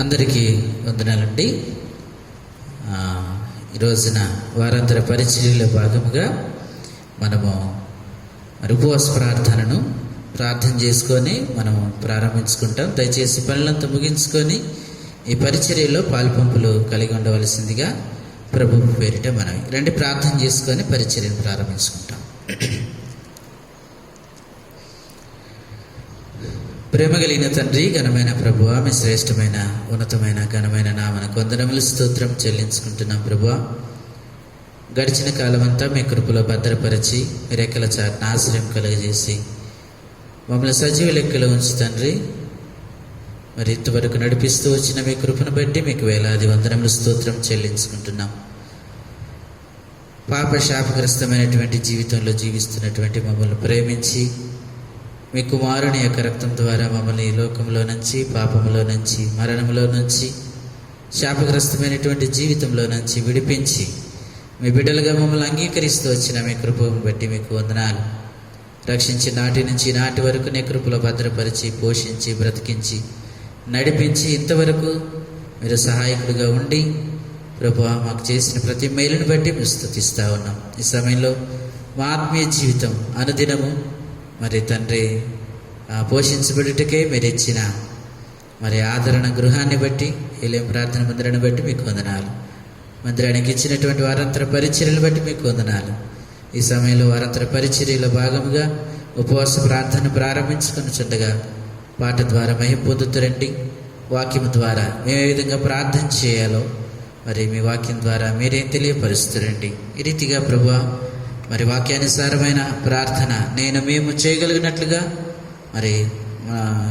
అందరికీ వందనాలండి. ఈ రోజున వారాంతర పరిచర్యలో భాగముగా మనము ఉపవాస ప్రార్థనను ప్రార్థన చేసుకొని మనం ప్రారంభించుకుంటాం. దయచేసి పనులంతా ముగించుకొని ఈ పరిచర్యలో పాలుపంపులు కలిగి ఉండవలసిందిగా ప్రభువు పేరిట మనవి. రండి, ప్రార్థన చేసుకొని పరిచర్యను ప్రారంభించుకుంటాం. ప్రేమ కలిగిన తండ్రి, ఘనమైన ప్రభువా, మీ శ్రేష్టమైన ఉన్నతమైన ఘనమైన నామమునకు వందనములు స్తోత్రం చెల్లించుకుంటున్నాం. ప్రభువా, గడిచిన కాలం అంతా మీ కృపలో భద్రపరిచి మీ రెక్కల చాటున ఆశ్రయం కలుగజేసి మమ్మల్ని సజీవ లెక్కలో ఉంచి తండ్రి, మరి ఇంతవరకు నడిపిస్తూ వచ్చిన మీ కృపను బట్టి మీకు వేలాది వందనములు స్తోత్రం చెల్లించుకుంటున్నాం. పాప శాపగ్రస్తమైనటువంటి జీవితంలో జీవిస్తున్నటువంటి మమ్మల్ని ప్రేమించి మీ కుమారుని యొక్క రక్తం ద్వారా మమ్మల్ని ఈ లోకంలో నుంచి, పాపంలో నుంచి, మరణంలో నుంచి, శాపగ్రస్తమైనటువంటి జీవితంలో నుంచి విడిపించి మీ బిడ్డలుగా మమ్మల్ని అంగీకరిస్తూ వచ్చిన మీ కృపను బట్టి మీకు వందనాలు. రక్షించి నాటి నుంచి నాటి వరకు నీ కృపలో భద్రపరిచి పోషించి బ్రతికించి నడిపించి ఇంతవరకు మీరు సహాయకుడిగా ఉండి ప్రభువా మాకు చేసిన ప్రతి మేలును బట్టి మేము స్తుతిస్తూ ఉన్నాం. ఈ సమయంలో మా ఆత్మీయ జీవితం అనుదినము మరి తండ్రి పోషించబడుటకే మీరు ఇచ్చిన మరి ఆదరణ గృహాన్ని బట్టి, ఏలేం ప్రార్థన మందిరాన్ని బట్టి మీకు వందనాలు. మందిరానికి ఇచ్చినటువంటి వారాంతర పరిచర్యలు బట్టి మీకు వందనాలు. ఈ సమయంలో వారాంతర పరిచర్యలో భాగముగా ఉపవాస ప్రార్థన ప్రారంభించుకుని చుండగా పాట ద్వారా మహిమ పొందుతురండి. వాక్యం ద్వారా మేము ఏ విధంగా ప్రార్థన చేయాలో మరి మీ వాక్యం ద్వారా మీరేం తెలియపరుస్తురండి. ఈ రీతిగా ప్రభువా మరి వాక్యానుసారమైన ప్రార్థన మేము చేయగలిగినట్లుగా మరి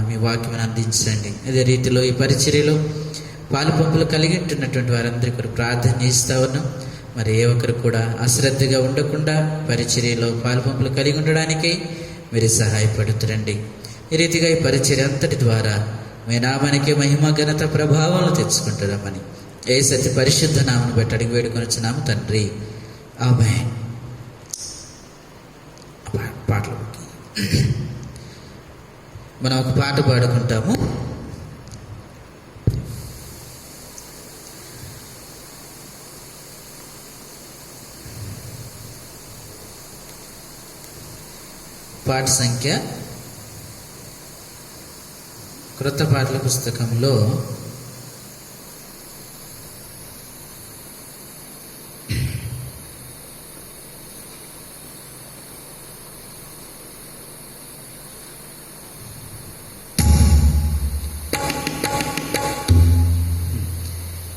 మీ వాక్యం అందించండి. అదే రీతిలో ఈ పరిచర్యలో పాలుపంపులు కలిగి ఉంటున్నటువంటి వారందరికీ కూడా ప్రార్థన చేస్తూ ఉన్నాం. మరి ఏ ఒక్కరు కూడా అశ్రద్ధగా ఉండకుండా పరిచర్యలో పాలుపంపులు కలిగి ఉండడానికి మీరు సహాయపడుతురండి. ఈ రీతిగా ఈ పరిచర్య అంతటి ద్వారా మీ నామానికి మహిమ ఘనత ప్రభావాలు తెచ్చుకుంటున్నామని యేసు పరిశుద్ధ నామను బట్టి అడిగి వేడుకొనిచున్నాము తండ్రి, ఆమేన్. పాటలు మనం ఒక పాట పాడుకుంటాము. పాట సంఖ్య క్రొత్త పాటల పుస్తకంలో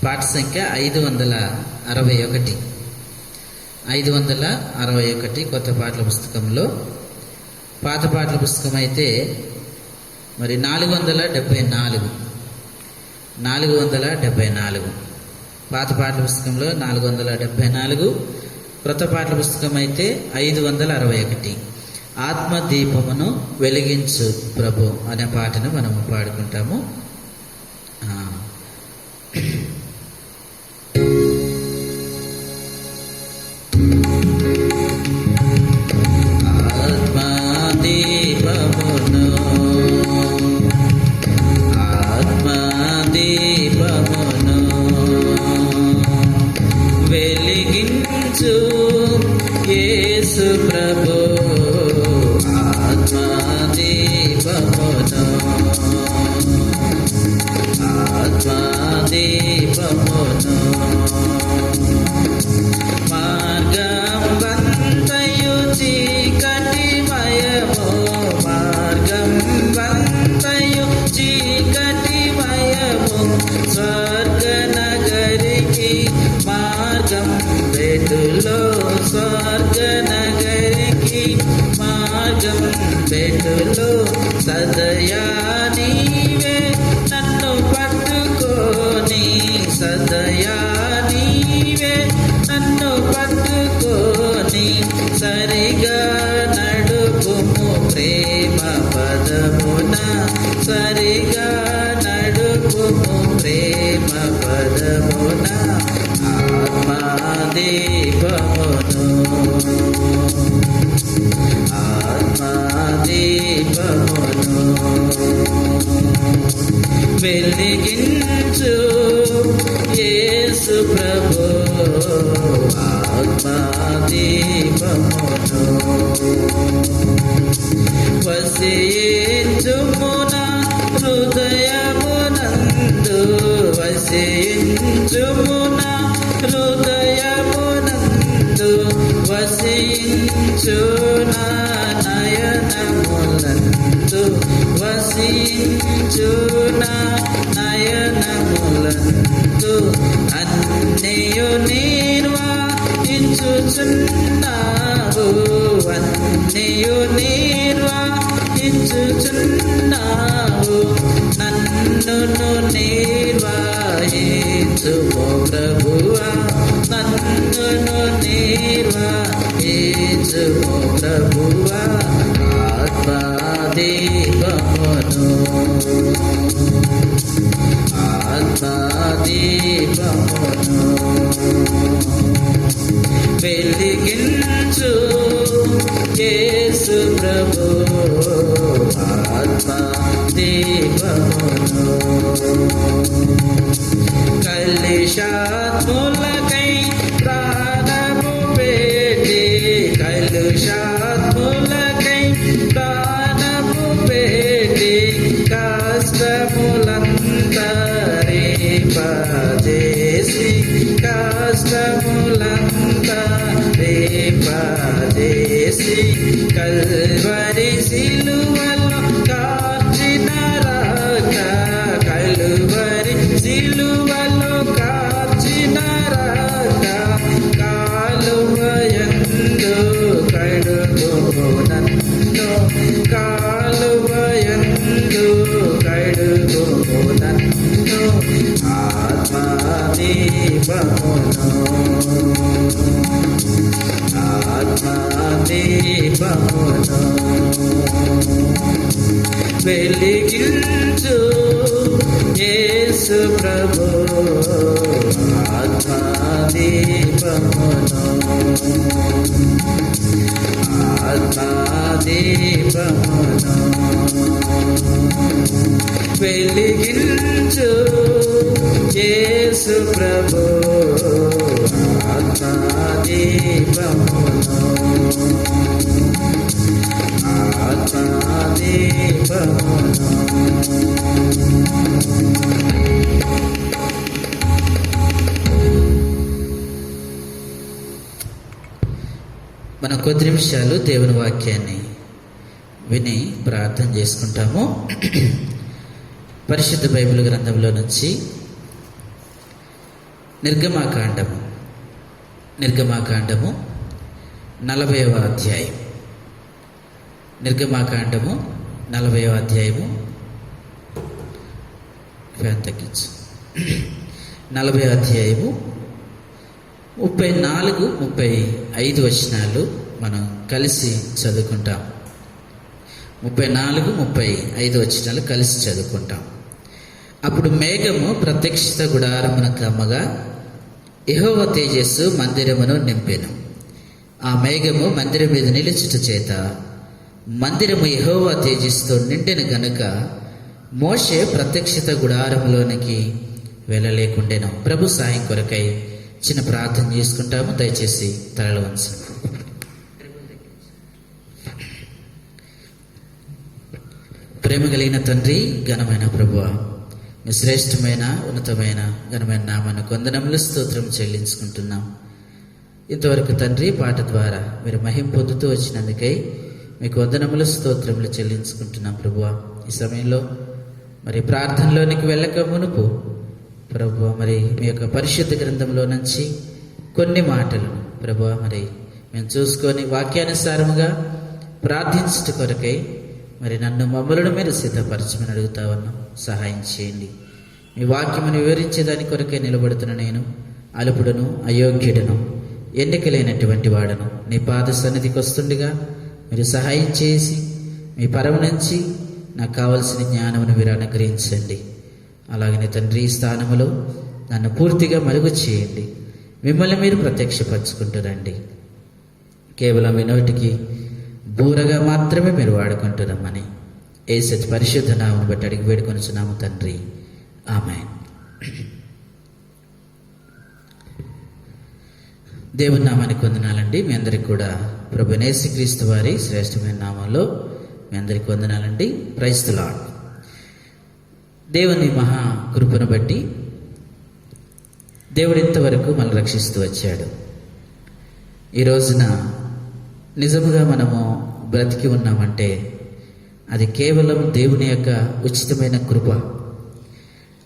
561 కొత్త పాటల పుస్తకంలో. పాత పాటల పుస్తకం అయితే మరి 474 పాత పాటల పుస్తకంలో 474, క్రొత్త పాటల పుస్తకం అయితే 561. ఆత్మదీపమును వెలిగించు ప్రభు అనే పాటను మనము పాడుకుంటాము. సదయా నీవే నన్ను పట్టుకోని, సదయా నీవే నన్ను పట్టుకోని, సరిగా నడుపుము ప్రేమ పదమున, సరిగా నడుపుము ప్రేమ పదమున, ఆత్మదీపమును ఆత్మదీపమును వెలిగించు యేసు ప్రభు ఆత్మదీపమును వసించుమున హృదయమునందు వసించుమున హృదయమునందు వసించున నయనములందు వసించున నయనములందు అన్నియు నిర్వహించుచున్నావు అన్నియు నిర్వహించుచున్నావు నన్నును నిర్వహించుము ప్రభువా నన్నును నిర్వహించుము ప్రభువా ఆత్మదీపమును ఆత్మదీపమును వెలిగించు యేసు ప్రభు ఆత్మదీపమును కలుషాత్ములకై ప్రాణము పెట్టి కలుషాత్ములకై ప్రాణము పెట్టి కష్టములంతరేపజేసి కష్టములంతరేపజేసి కల్వరి సిలువలో కార్చిన రక్త కల్వరి సిలువలో కార్చిన రక్త కాలువయందు కడుగుము నన్ను కాలువయందు కడుగుము నన్ను ఆత్మదీపమును ఆత్మదీపమును వెలిగించు యేసు ప్రభు ఆత్మదీపమును ఆత్మదీపమును వెలిగించు యేసు ప్రభు ఆత్మదీపమును ఆత్మదీపమును మనం కొద్ది నిమిషాలు దేవుని వాక్యాన్ని విని ప్రార్థన చేసుకుంటాము. పరిశుద్ధ బైబిల్ గ్రంథంలో నుంచి నిర్గమాకాండము 40వ అధ్యాయం. నిర్గమాకాండము 40వ అధ్యాయము ఫ్యాన్ తగ్గించు. 40వ అధ్యాయము 34-35 వచనాలు మనం కలిసి చదువుకుంటాం. 34-35 వచనాలు కలిసి చదువుకుంటాం. అప్పుడు మేఘము ప్రత్యక్షత గుడారమున కమ్మగా యెహోవా తేజస్సు మందిరమును నింపెను. ఆ మేఘము మందిరం మీద నిలుచుట చేత మందిరము యెహోవా తేజస్సుతో నిండెను గనుక మోషే ప్రత్యక్షత గుడారములోనికి వెళ్ళలేకుండెను. ప్రభు సాయం కొరకై చిన్న ప్రార్థన చేసుకుంటాము. దయచేసి తలలు వంచండి. ప్రేమ కలిగిన తండ్రి, ఘనమైన ప్రభువా, మీ శ్రేష్టమైన ఉన్నతమైన ఘనమైన నామానికి వందనములు స్తోత్రం చెల్లించుకుంటున్నాం. ఇంతవరకు తండ్రి పాట ద్వారా మీరు మహిమ పొందుతూ వచ్చినందుకై మీకు వందనములు స్తోత్రములు చెల్లించుకుంటున్నాం. ప్రభువా, ఈ సమయంలో మరి ప్రార్థనలోనికి వెళ్ళక మునుపు ప్రభువా మరి మీ యొక్క పరిశుద్ధ గ్రంథంలో నుంచి కొన్ని మాటలు ప్రభువా మరి మేము చూసుకొని వాక్యానుసారముగా ప్రార్థించుట కొరకై మరి నన్ను మమ్మలను మీరు సిద్ధపరచమని అడుగుతా ఉన్నాం. సహాయం చేయండి. మీ వాక్యమును వివరించేదాని కొరకై నిలబడుతున్న నేను అలుపుడును అయోగ్యుడును ఎన్నికలేనటువంటి వాడను నీ పాద సన్నిధికి వస్తుండగా మీరు సహాయం చేసి మీ పరమ నుంచి నాకు కావలసిన జ్ఞానమును మీరు అనుగ్రహించండి. అలాగనే తండ్రి, ఈ స్థానములో నన్ను పూర్తిగా మరుగు చేయండి. మిమ్మల్ని మీరు ప్రత్యక్షపరచుకుంటురండి. కేవలం వినోటికి బూరగా మాత్రమే మీరు వాడుకుంటున్నామని యేసు పరిశుద్ధ నామమును బట్టి అడిగి వేడుకొనుచున్నాము తండ్రి, ఆమేన్. దేవుని నామానికి వందనాలండి. మీ అందరికి కూడా ప్రభు యేసుక్రీస్తు వారి శ్రేష్టమైన నామంలో మీ అందరికి వందనాలండి. Praise the lord. దేవుని మహా కృపను బట్టి దేవుడు ఇంతవరకు మనల్ని రక్షిస్తూ వచ్చాడు. ఈ రోజున నిజముగా మనము బ్రతికి ఉన్నామంటే అది కేవలం దేవుని యొక్క ఉచితమైన కృప.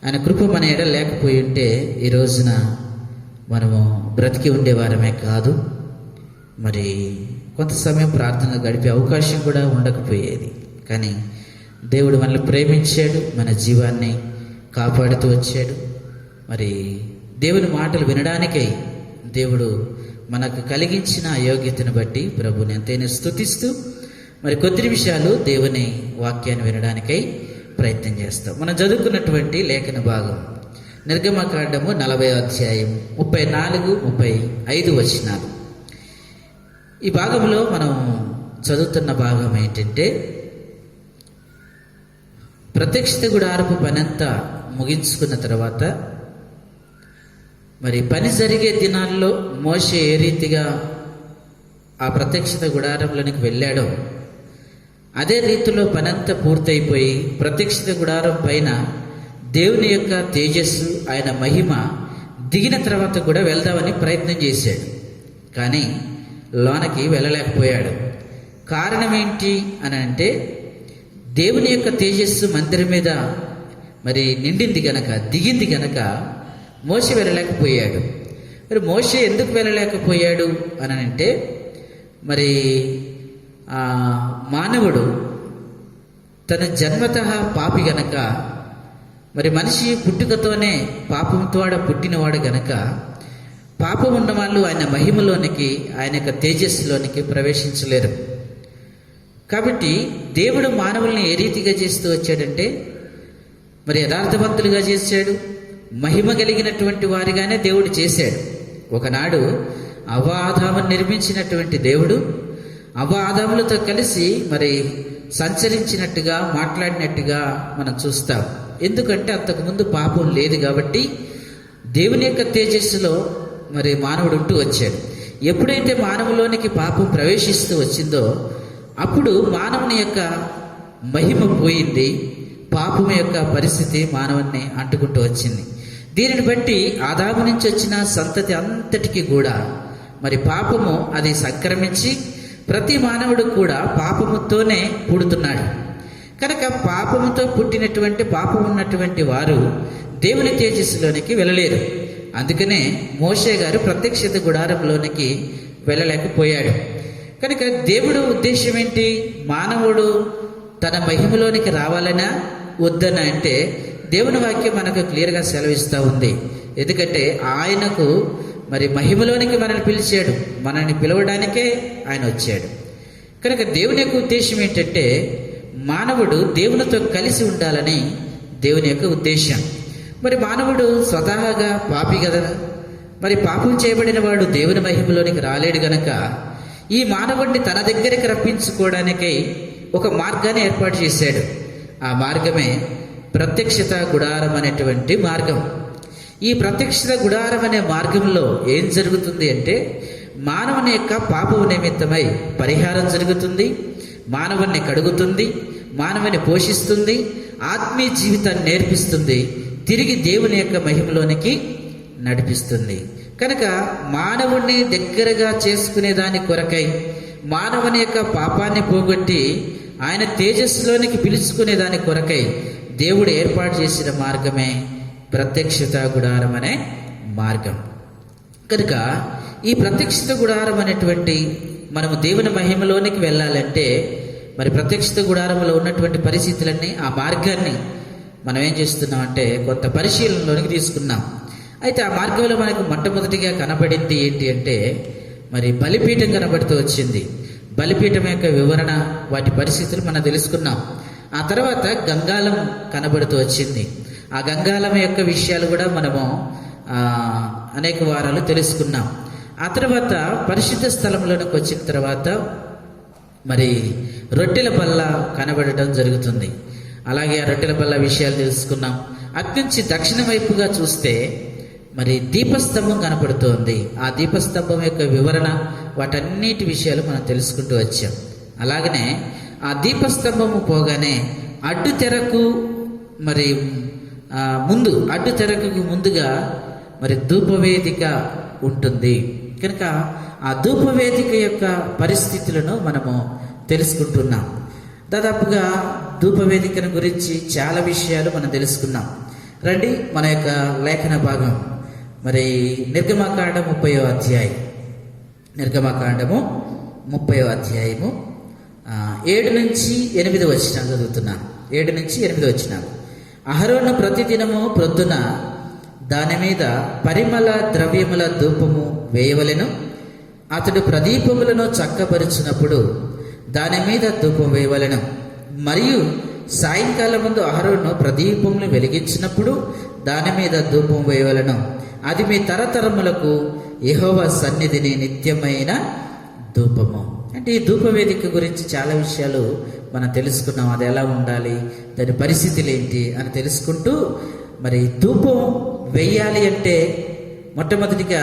ఆయన కృప మన ఎడ లేకపోయి ఉంటే ఈ రోజున మనము బ్రతికి ఉండేవారమే కాదు, మరి కొంత సమయం ప్రార్థన గడిపే అవకాశం కూడా ఉండకపోయేది. కానీ దేవుడు మనల్ని ప్రేమించాడు, మన జీవాన్ని కాపాడుతూ వచ్చాడు. మరి దేవుని మాటలు వినడానికై దేవుడు మనకు కలిగించిన యోగ్యతను బట్టి ప్రభుని ఎంతైనా స్తుతిస్తూ మరి కొద్ది నిమిషాలు దేవుని వాక్యాన్ని వినడానికై ప్రయత్నం చేస్తాం. మనం చదువుకున్నటువంటి లేఖన భాగం నిర్గమకాండము 40వ అధ్యాయం 34-35 వచనాలు. ఈ భాగంలో మనం చదువుతున్న భాగం ఏంటంటే, ప్రత్యక్షత గుడారపు పనంతా ముగించుకున్న తర్వాత మరి పని జరిగే దినాల్లో మోషే ఏ రీతిగా ఆ ప్రత్యక్షత గుడారంలోనికి వెళ్ళాడో అదే రీతిలో పనంతా పూర్తయిపోయి ప్రత్యక్షత గుడారం పైన దేవుని యొక్క తేజస్సు, ఆయన మహిమ దిగిన తర్వాత కూడా వెళ్దామని ప్రయత్నం చేశాడు. కానీ లోనకి వెళ్ళలేకపోయాడు. కారణం ఏంటి అని అంటే, దేవుని యొక్క తేజస్సు మందిరం మీద మరి నిండింది గనక, దిగింది గనక మోషే వెళ్ళలేకపోయాడు. మరి మోషే ఎందుకు వెళ్ళలేకపోయాడు అని అంటే, మరి మానవుడు తన జన్మతః పాపి గనక, మరి మనిషి పుట్టుకతోనే పాపంతో పుట్టినవాడు గనక, పాపం ఉన్న వాళ్ళు ఆయన మహిమలోనికి, ఆయన యొక్క తేజస్సులోనికి ప్రవేశించలేరు. కాబట్టి దేవుడు మానవుల్ని ఏ రీతిగా చేస్తూ వచ్చాడంటే, మరి యథార్థవంతులుగా చేశాడు, మహిమ కలిగినటువంటి వారిగానే దేవుడు చేశాడు. ఒకనాడు అవ్వ ఆదామును నిర్మించినటువంటి దేవుడు అవ్వ ఆదాములతో కలిసి మరి సంచరించినట్టుగా, మాట్లాడినట్టుగా మనం చూస్తాం. ఎందుకంటే అంతకుముందు పాపం లేదు కాబట్టి దేవుని యొక్క తేజస్సులో మరి మానవుడు ఉంటూ వచ్చాడు. ఎప్పుడైతే మానవులోనికి పాపం ప్రవేశిస్తూ వచ్చిందో అప్పుడు మానవుని యొక్క మహిమ పోయింది, పాపం యొక్క పరిస్థితి మానవుని అంటుకుంటూ వచ్చింది. దీనిని బట్టి ఆదాము నుంచి వచ్చిన సంతతి అంతటికి కూడా మరి పాపము అది సంక్రమించి ప్రతి మానవుడు కూడా పాపముతోనే పుడుతున్నాడు. కనుక పాపముతో పుట్టినటువంటి, పాపం ఉన్నటువంటి వారు దేవుని తేజస్సులోనికి వెళ్ళలేరు. అందుకనే మోషే గారు ప్రత్యక్షత గుడారంలోనికి వెళ్ళలేకపోయాడు. కనుక దేవుడు ఉద్దేశం ఏంటి? మానవుడు తన మహిమలోనికి రావాలనా వద్దనా అంటే దేవుని వాక్యం మనకు క్లియర్గా సెలవిస్తూ ఉంది. ఎందుకంటే ఆయనకు మరి మహిమలోనికి మనల్ని పిలిచాడు, మనల్ని పిలవడానికే ఆయన వచ్చాడు. కనుక దేవుని యొక్క ఉద్దేశం ఏంటంటే మానవుడు దేవునితో కలిసి ఉండాలని దేవుని యొక్క ఉద్దేశం. మరి మానవుడు స్వతహాగా పాపి కదా, మరి పాపం చేయబడిన వాడు దేవుని మహిమలోనికి రాలేడు గనక ఈ మానవుడిని తన దగ్గరికి రప్పించుకోవడానికై ఒక మార్గాన్ని ఏర్పాటు చేశాడు. ఆ మార్గమే ప్రత్యక్షత గుడారం అనేటువంటి మార్గం. ఈ ప్రత్యక్షత గుడారం అనే మార్గంలో ఏం జరుగుతుంది అంటే, మానవుని యొక్క పాపము నిమిత్తమై పరిహారం జరుగుతుంది, మానవుని కడుగుతుంది, మానవుని పోషిస్తుంది, ఆత్మీయ జీవితాన్ని నేర్పిస్తుంది, తిరిగి దేవుని యొక్క మహిమలోనికి నడిపిస్తుంది. కనుక మానవుణ్ణి దగ్గరగా చేసుకునే దాని కొరకై, మానవుని యొక్క పాపాన్ని పోగొట్టి ఆయన తేజస్సులోనికి పిలుచుకునే దాని కొరకై దేవుడు ఏర్పాటు చేసిన మార్గమే ప్రత్యక్షత గుడారం అనే మార్గం. కనుక ఈ ప్రత్యక్షత గుడారం అనేటువంటి మనము దేవుని మహిమలోనికి వెళ్ళాలంటే మరి ప్రత్యక్షత గుడారంలో ఉన్నటువంటి పరిస్థితులన్నీ, ఆ మార్గాన్ని మనం ఏం చేస్తున్నామంటే కొంత పరిశీలనలోనికి తీసుకున్నాం. అయితే ఆ మార్గంలో మనకు మొట్టమొదటిగా కనబడింది ఏంటి అంటే, మరి బలిపీఠం కనబడుతూ వచ్చింది. బలిపీఠం యొక్క వివరణ, వాటి పరిస్థితులు మనం తెలుసుకున్నాం. ఆ తర్వాత గంగాళం కనబడుతూ వచ్చింది. ఆ గంగాళం యొక్క విషయాలు కూడా మనము అనేక వారాలు తెలుసుకున్నాం. ఆ తర్వాత పరిశుద్ధ స్థలంలోనికి వచ్చిన తర్వాత మరి రొట్టెల బల్ల కనబడటం జరుగుతుంది. అలాగే ఆ రొట్టెల బల్ల విషయాలు తెలుసుకున్నాం. అట్నుంచి దక్షిణ వైపుగా చూస్తే మరి దీపస్తంభం కనపడుతోంది. ఆ దీపస్తంభం యొక్క వివరణ, వాటన్నిటి విషయాలు మనం తెలుసుకుంటూ వచ్చాం. అలాగనే ఆ దీపస్తంభము పోగానే అడ్డు తెరకు మరి అడ్డు తెరకు ముందుగా మరి ధూపవేదిక ఉంటుంది కనుక ఆ ధూపవేదిక యొక్క పరిస్థితులను మనము తెలుసుకుంటున్నాం. దాదాపుగా ధూపవేదికను గురించి చాలా విషయాలు మనం తెలుసుకున్నాం. రండి మన యొక్క లేఖన భాగం మరి నిర్గమకాండం 30వ అధ్యాయం. నిర్గమకాండము 30వ అధ్యాయము 7 నుంచి 8 వచనాలు చదువుతున్నాను. 7 నుంచి 8 వచనాలు. అహరోను ప్రతిదినము ప్రొద్దున దాని మీద పరిమళ ద్రవ్యముల ధూపము వేయవలెను. అతడు ప్రదీపములను చక్కపరుచినప్పుడు దాని మీద ధూపం వేయవలెను. మరియు సాయంకాలం ముందు అహరోను ప్రదీపములు వెలిగించినప్పుడు దాని మీద ధూపం వేయవలెను. అది మీ తరతరములకు యెహోవా సన్నిధిని నిత్యమైన ధూపము. అంటే ఈ ధూపవేదిక గురించి చాలా విషయాలు మనం తెలుసుకున్నాం. అది ఎలా ఉండాలి, దాని పరిస్థితులు ఏంటి అని తెలుసుకుంటూ మరి ధూపం వెయ్యాలి అంటే మొట్టమొదటిగా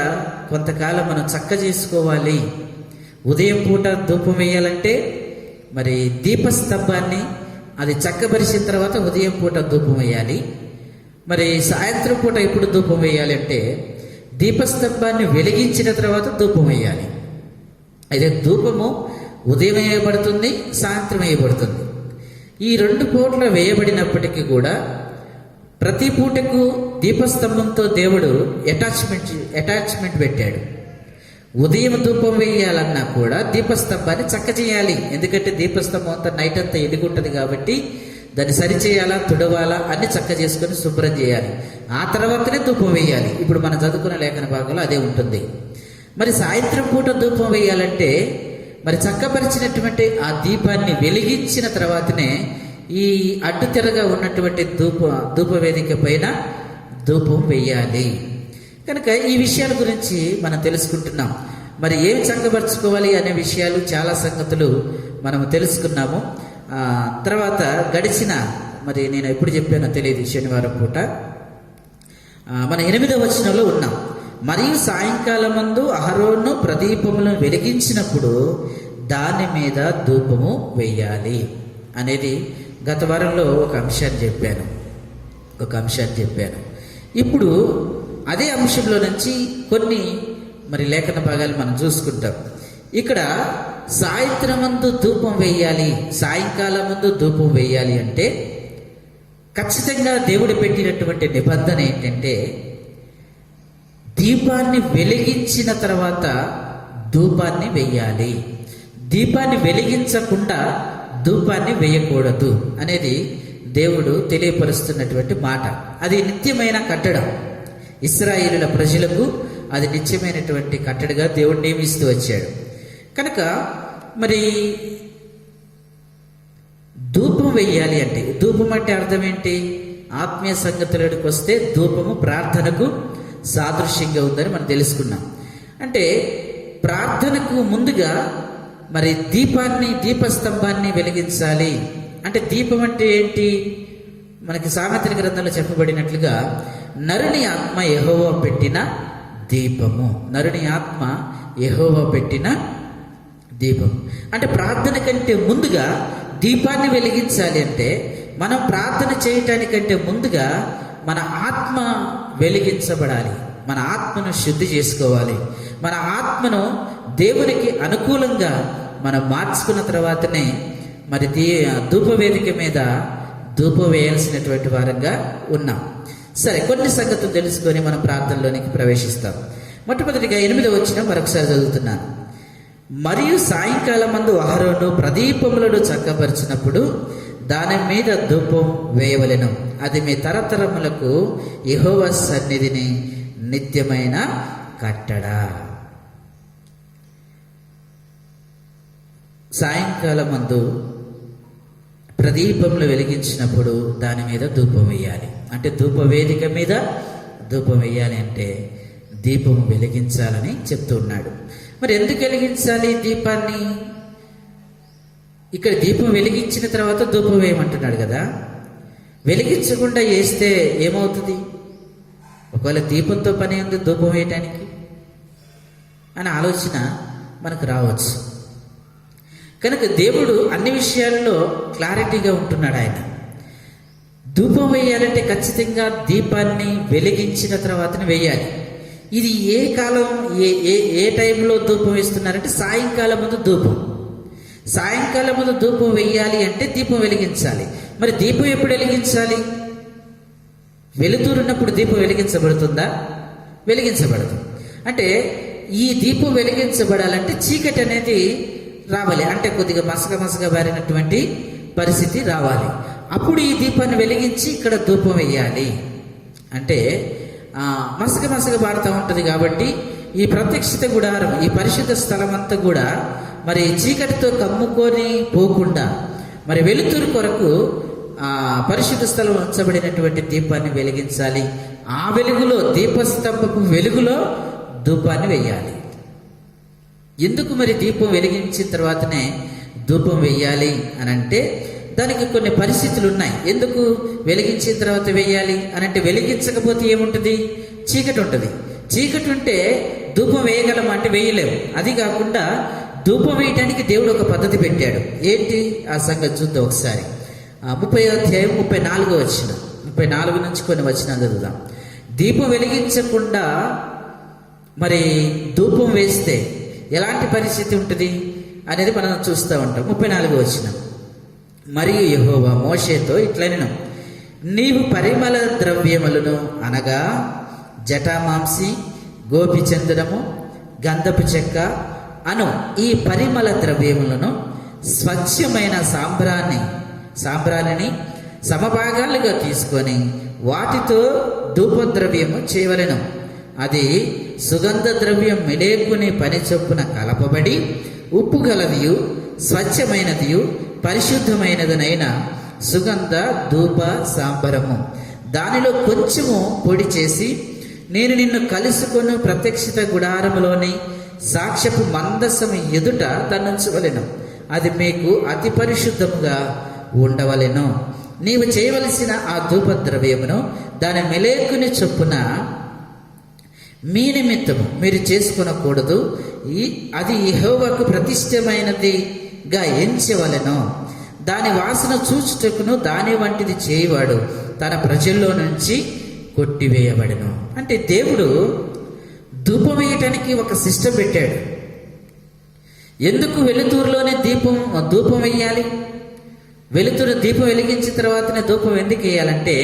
కొంతకాలం మనం చక్క చేసుకోవాలి. ఉదయం పూట ధూపం వేయాలంటే మరి దీపస్తంభాన్ని అది చక్కపరిచిన తర్వాత ఉదయం పూట ధూపం వేయాలి. మరి సాయంత్రం పూట ఎప్పుడు ధూపం వేయాలి అంటే దీపస్తంభాన్ని వెలిగించిన తర్వాత ధూపం వేయాలి. అయితే ధూపము ఉదయం వేయబడుతుంది, సాయంత్రం వేయబడుతుంది. ఈ 2 పూటలు వేయబడినప్పటికీ కూడా ప్రతి పూటకు దీపస్తంభంతో దేవుడు అటాచ్మెంట్ పెట్టాడు. ఉదయం ధూపం వేయాలన్నా కూడా దీపస్తంభాన్ని చక్క చేయాలి. ఎందుకంటే దీపస్తంభం అంతా నైట్ అంతా ఎదుగుంటుంది కాబట్టి దాన్ని సరిచేయాలా, తుడవాలా, అన్ని చక్క చేసుకొని శుభ్రం చేయాలి. ఆ తర్వాతనే ధూపం వేయాలి. ఇప్పుడు మనం చదువుకున్న లేఖన భాగంలో అదే ఉంటుంది. మరి సాయంత్రం పూట ధూపం వేయాలంటే మరి చక్కపరిచినటువంటి ఆ దీపాన్ని వెలిగించిన తర్వాతనే ఈ అడ్డు తెరగా ఉన్నటువంటి ధూపవేదిక పైన ధూపం వేయాలి. కనుక ఈ విషయాల గురించి మనం తెలుసుకుంటున్నాం. మరి ఏం చక్కపరచుకోవాలి అనే విషయాలు చాలా సంగతులు మనం తెలుసుకున్నాము. తర్వాత గడిచిన మరి నేను ఎప్పుడు చెప్పానో తెలియదు, శనివారం పూట మన 8వ వచనంలో ఉన్నాం. మరియు సాయంకాలం మందు అహరోను ప్రదీపములను వెలిగించినప్పుడు దాని మీద ధూపము వేయాలి అనేది గత వారంలో ఒక అంశాన్ని చెప్పాను. ఇప్పుడు అదే అంశంలో నుంచి కొన్ని మరి లేఖన భాగాలు మనం చూసుకుంటాం. ఇక్కడ సాయంత్రం ముందు ధూపం వేయాలి, సాయంకాలం ముందు ధూపం వేయాలి అంటే ఖచ్చితంగా దేవుడు పెట్టినటువంటి నిబంధన ఏంటంటే దీపాన్ని వెలిగించిన తర్వాత ధూపాన్ని వేయాలి. దీపాన్ని వెలిగించకుండా ధూపాన్ని వేయకూడదు అనేది దేవుడు తెలియపరుస్తున్నటువంటి మాట. అది నిత్యమైన కట్టడం. ఇశ్రాయేలుల ప్రజలకు అది నిత్యమైనటువంటి కట్టడిగా దేవుడు నియమిస్తూ వచ్చాడు. కనుక మరి ధూపం వెయ్యాలి అంటే, ధూపం అంటే అర్థం ఏంటి? ఆత్మీయ సంగతులకు వస్తే ధూపము ప్రార్థనకు సాదృశ్యంగా ఉందని మనం తెలుసుకున్నాం. అంటే ప్రార్థనకు ముందుగా మరి దీపస్తంభాన్ని వెలిగించాలి. అంటే దీపం అంటే ఏంటి? మనకి సామెతల గ్రంథంలో చెప్పబడినట్లుగా నరుని ఆత్మ యెహోవా పెట్టిన దీపము. నరుని ఆత్మ యెహోవా పెట్టిన దీపం. అంటే ప్రార్థన కంటే ముందుగా దీపాన్ని వెలిగించాలి అంటే మనం ప్రార్థన చేయటానికంటే ముందుగా మన ఆత్మ వెలిగించబడాలి. మన ఆత్మను శుద్ధి చేసుకోవాలి. మన ఆత్మను దేవునికి అనుకూలంగా మనం మార్చుకున్న తర్వాతనే మరి ధూపవేదిక మీద ధూపం వేయాల్సినటువంటి వారంగా ఉన్నాం. సరే, కొన్ని సంగతులు తెలుసుకొని మనం ప్రార్థనలోనికి ప్రవేశిస్తాం. మొట్టమొదటిగా 8వ వచనం మరొకసారి చదువుతున్నాను. మరియు సాయంకాలం మందు అహరోను ప్రదీపములను చక్కపరిచినప్పుడు దాని మీద ధూపం వేయవలెను. అది మీ తరతరములకు యెహోవా సన్నిధిని నిత్యమైన కట్టడా. సాయంకాలం మందు ప్రదీపములు వెలిగించినప్పుడు దాని మీద ధూపం వేయాలి. అంటే ధూపవేదిక మీద ధూపం వేయాలి అంటే దీపము వెలిగించాలని చెప్తూ ఉన్నాడు. మరి ఎందుకు వెలిగించాలి దీపాన్ని? ఇక్కడ దీపం వెలిగించిన తర్వాత ధూపం వేయమంటున్నాడు కదా. వెలిగించకుండా వేస్తే ఏమవుతుంది? ఒకవేళ దీపంతో పని ఉంది ధూపం వేయటానికి అనే ఆలోచన మనకు రావచ్చు. కనుక దేవుడు అన్ని విషయాల్లో క్లారిటీగా ఉంటున్నాడు. ఆయన ధూపం వేయాలంటే ఖచ్చితంగా దీపాన్ని వెలిగించిన తర్వాతనే వేయాలి. ఇది ఏ కాలం ఏ టైంలో ధూపం వేస్తున్నారంటే సాయంకాలం ముందు ధూపం. సాయంకాలం ముందు ధూపం వేయాలి అంటే దీపం వెలిగించాలి. మరి దీపం ఎప్పుడు వెలిగించాలి? వెలుతురున్నప్పుడు దీపం వెలిగించబడుతుందా? వెలిగించబడదు. అంటే ఈ దీపం వెలిగించబడాలంటే చీకటి అనేది రావాలి. అంటే కొద్దిగా మసగ బారినటువంటి పరిస్థితి రావాలి. అప్పుడు ఈ దీపాన్ని వెలిగించి ఇక్కడ ధూపం వేయాలి. అంటే మసగ బారుతూ ఉంటుంది కాబట్టి ఈ ప్రత్యక్షత గుడారం, ఈ పరిశుద్ధ స్థలం అంతా కూడా మరి చీకటితో కమ్ముకొని పోకుండా మరి వెలుతురు కొరకు పరిశుద్ధ స్థలం ఉంచబడినటువంటి దీపాన్ని వెలిగించాలి. ఆ వెలుగులో, దీపస్తంభపు వెలుగులో ధూపాన్ని వేయాలి. ఎందుకు మరి దీపం వెలిగించిన తర్వాతనే ధూపం వేయాలి అని అంటే దానికి కొన్ని పరిస్థితులు ఉన్నాయి. ఎందుకు వెలిగించిన తర్వాత వేయాలి అని అంటే, వెలిగించకపోతే ఏముంటుంది? చీకటి ఉంటుంది. చీకటి ఉంటే ధూపం వేయగలం అంటే వేయలేము. అది కాకుండా ధూపం వేయటానికి దేవుడు ఒక పద్ధతి పెట్టాడు. ఏంటి ఆ సంగతి చూద్దాం ఒకసారి. 30వ అధ్యాయం 34వ వచనం, 34 నుంచి కొన్ని వచనాలు చదువుదాం. దీపం వెలిగించకుండా మరి ధూపం వేస్తే ఎలాంటి పరిస్థితి ఉంటుంది అనేది మనం చూస్తూ ఉంటాం. 34వ వచనం. మరియు యెహోవా మోషేతో ఇట్లనెను, నీవు పరిమళ ద్రవ్యములను అనగా జటామాంసి, గోపిచందనము, గంధపు చెక్క అను ఈ పరిమళ ద్రవ్యములను స్వచ్ఛమైన సాంబ్రాణిని సమభాగాలుగా తీసుకొని వాటితో ధూపద్రవ్యము చేయవలెను. అది సుగంధ ద్రవ్యం మెలేకుని పని చొప్పున కలపబడి ఉప్పు గలదియు స్వచ్ఛమైనదియు పరిశుద్ధమైనదనైన సుగంధ ధూప సాంబరము. దానిలో కొంచెము పొడి చేసి నేను నిన్ను కలుసుకొని ప్రత్యక్షత గుడారములోని సాక్ష్యపు మందసము ఎదుట దాన్నుంచవలెను. అది మీకు అతి పరిశుద్ధముగా ఉండవలెను. నీవు చేయవలసిన ఆ ధూపద్రవ్యమును దాని మెలేకుని చొప్పున మీ నిమిత్తము మీరు చేసుకొనకూడదు. అది యెహోవాకు ప్రతిష్టమైనదిగా ఎంచవలెను. దాని వాసన చూచుటకును దాని వంటిది చేయవాడు తన ప్రజల్లో నుంచి కొట్టివేయబడెను. అంటే దేవుడు ధూపం వేయటానికి ఒక సిస్టమ్ పెట్టాడు. ఎందుకు వెలుతురులోనే ధూపం వేయాలి? వెలుతురు దీపం వెలిగించిన తర్వాతనే ధూపం ఎందుకు వేయాలంటే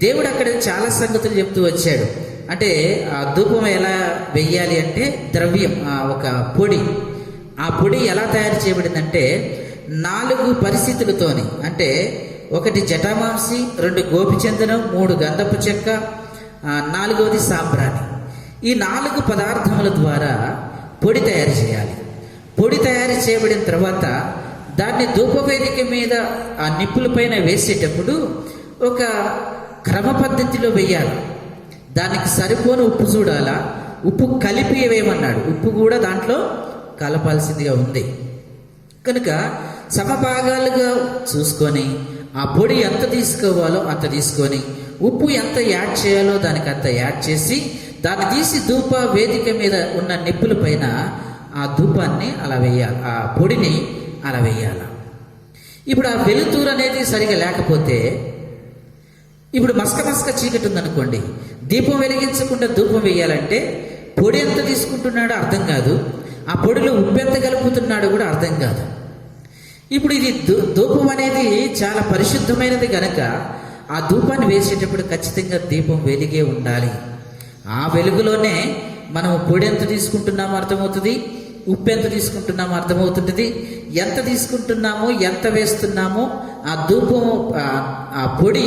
దేవుడు అక్కడ చాలా సంగతులు చెప్తూ వచ్చాడు. అంటే ఆ ధూపం ఎలా వెయ్యాలి అంటే ద్రవ్యం, ఒక పొడి. ఆ పొడి ఎలా తయారు చేయబడిందంటే 4 పరిస్థితులతోని. అంటే 1 జటామాంసి, 2 గోపిచందనం, 3 గంధపు చెక్క, 4వది సాంబ్రాణి. ఈ 4 పదార్థముల ద్వారా పొడి తయారు చేయాలి. పొడి తయారు చేయబడిన తర్వాత దాన్ని ధూపవేదిక మీద ఆ నిప్పుల పైన వేసేటప్పుడు ఒక క్రమ పద్ధతిలో వేయాలి. దానికి సరిపోని ఉప్పు చూడాలా, ఉప్పు కలిపి వేయమన్నాడు. ఉప్పు కూడా దాంట్లో కలపాల్సిందిగా ఉంది. కనుక సమభాగాలుగా చూసుకొని ఆ పొడి ఎంత తీసుకోవాలో అంత తీసుకొని, ఉప్పు ఎంత యాడ్ చేయాలో దానికి అంత యాడ్ చేసి దాన్ని తీసి ధూప వేదిక మీద ఉన్న నిప్పుల పైన ఆ ధూపాన్ని అలా వేయాలి, ఆ పొడిని అలా వేయాలి. ఇప్పుడు ఆ వెలుతురు అనేది సరిగా లేకపోతే, ఇప్పుడు మసక చీకటి ఉందనుకోండి, దీపం వెలిగించకుండా ధూపం వేయాలంటే పొడి ఎంత తీసుకుంటున్నాడో అర్థం కాదు, ఆ పొడిలో ఉప్పు ఎంత కలుపుతున్నాడో కూడా అర్థం కాదు. ఇప్పుడు ఇది ధూపం అనేది చాలా పరిశుద్ధమైనది కనుక ఆ ధూపాన్ని వేసేటప్పుడు ఖచ్చితంగా దీపం వెలిగే ఉండాలి. ఆ వెలుగులోనే మనం పొడి ఎంత తీసుకుంటున్నామో అర్థమవుతుంది, ఉప్పు ఎంత తీసుకుంటున్నామో అర్థమవుతుంటుంది. ఎంత తీసుకుంటున్నామో, ఎంత వేస్తున్నామో ఆ ధూపం, ఆ పొడి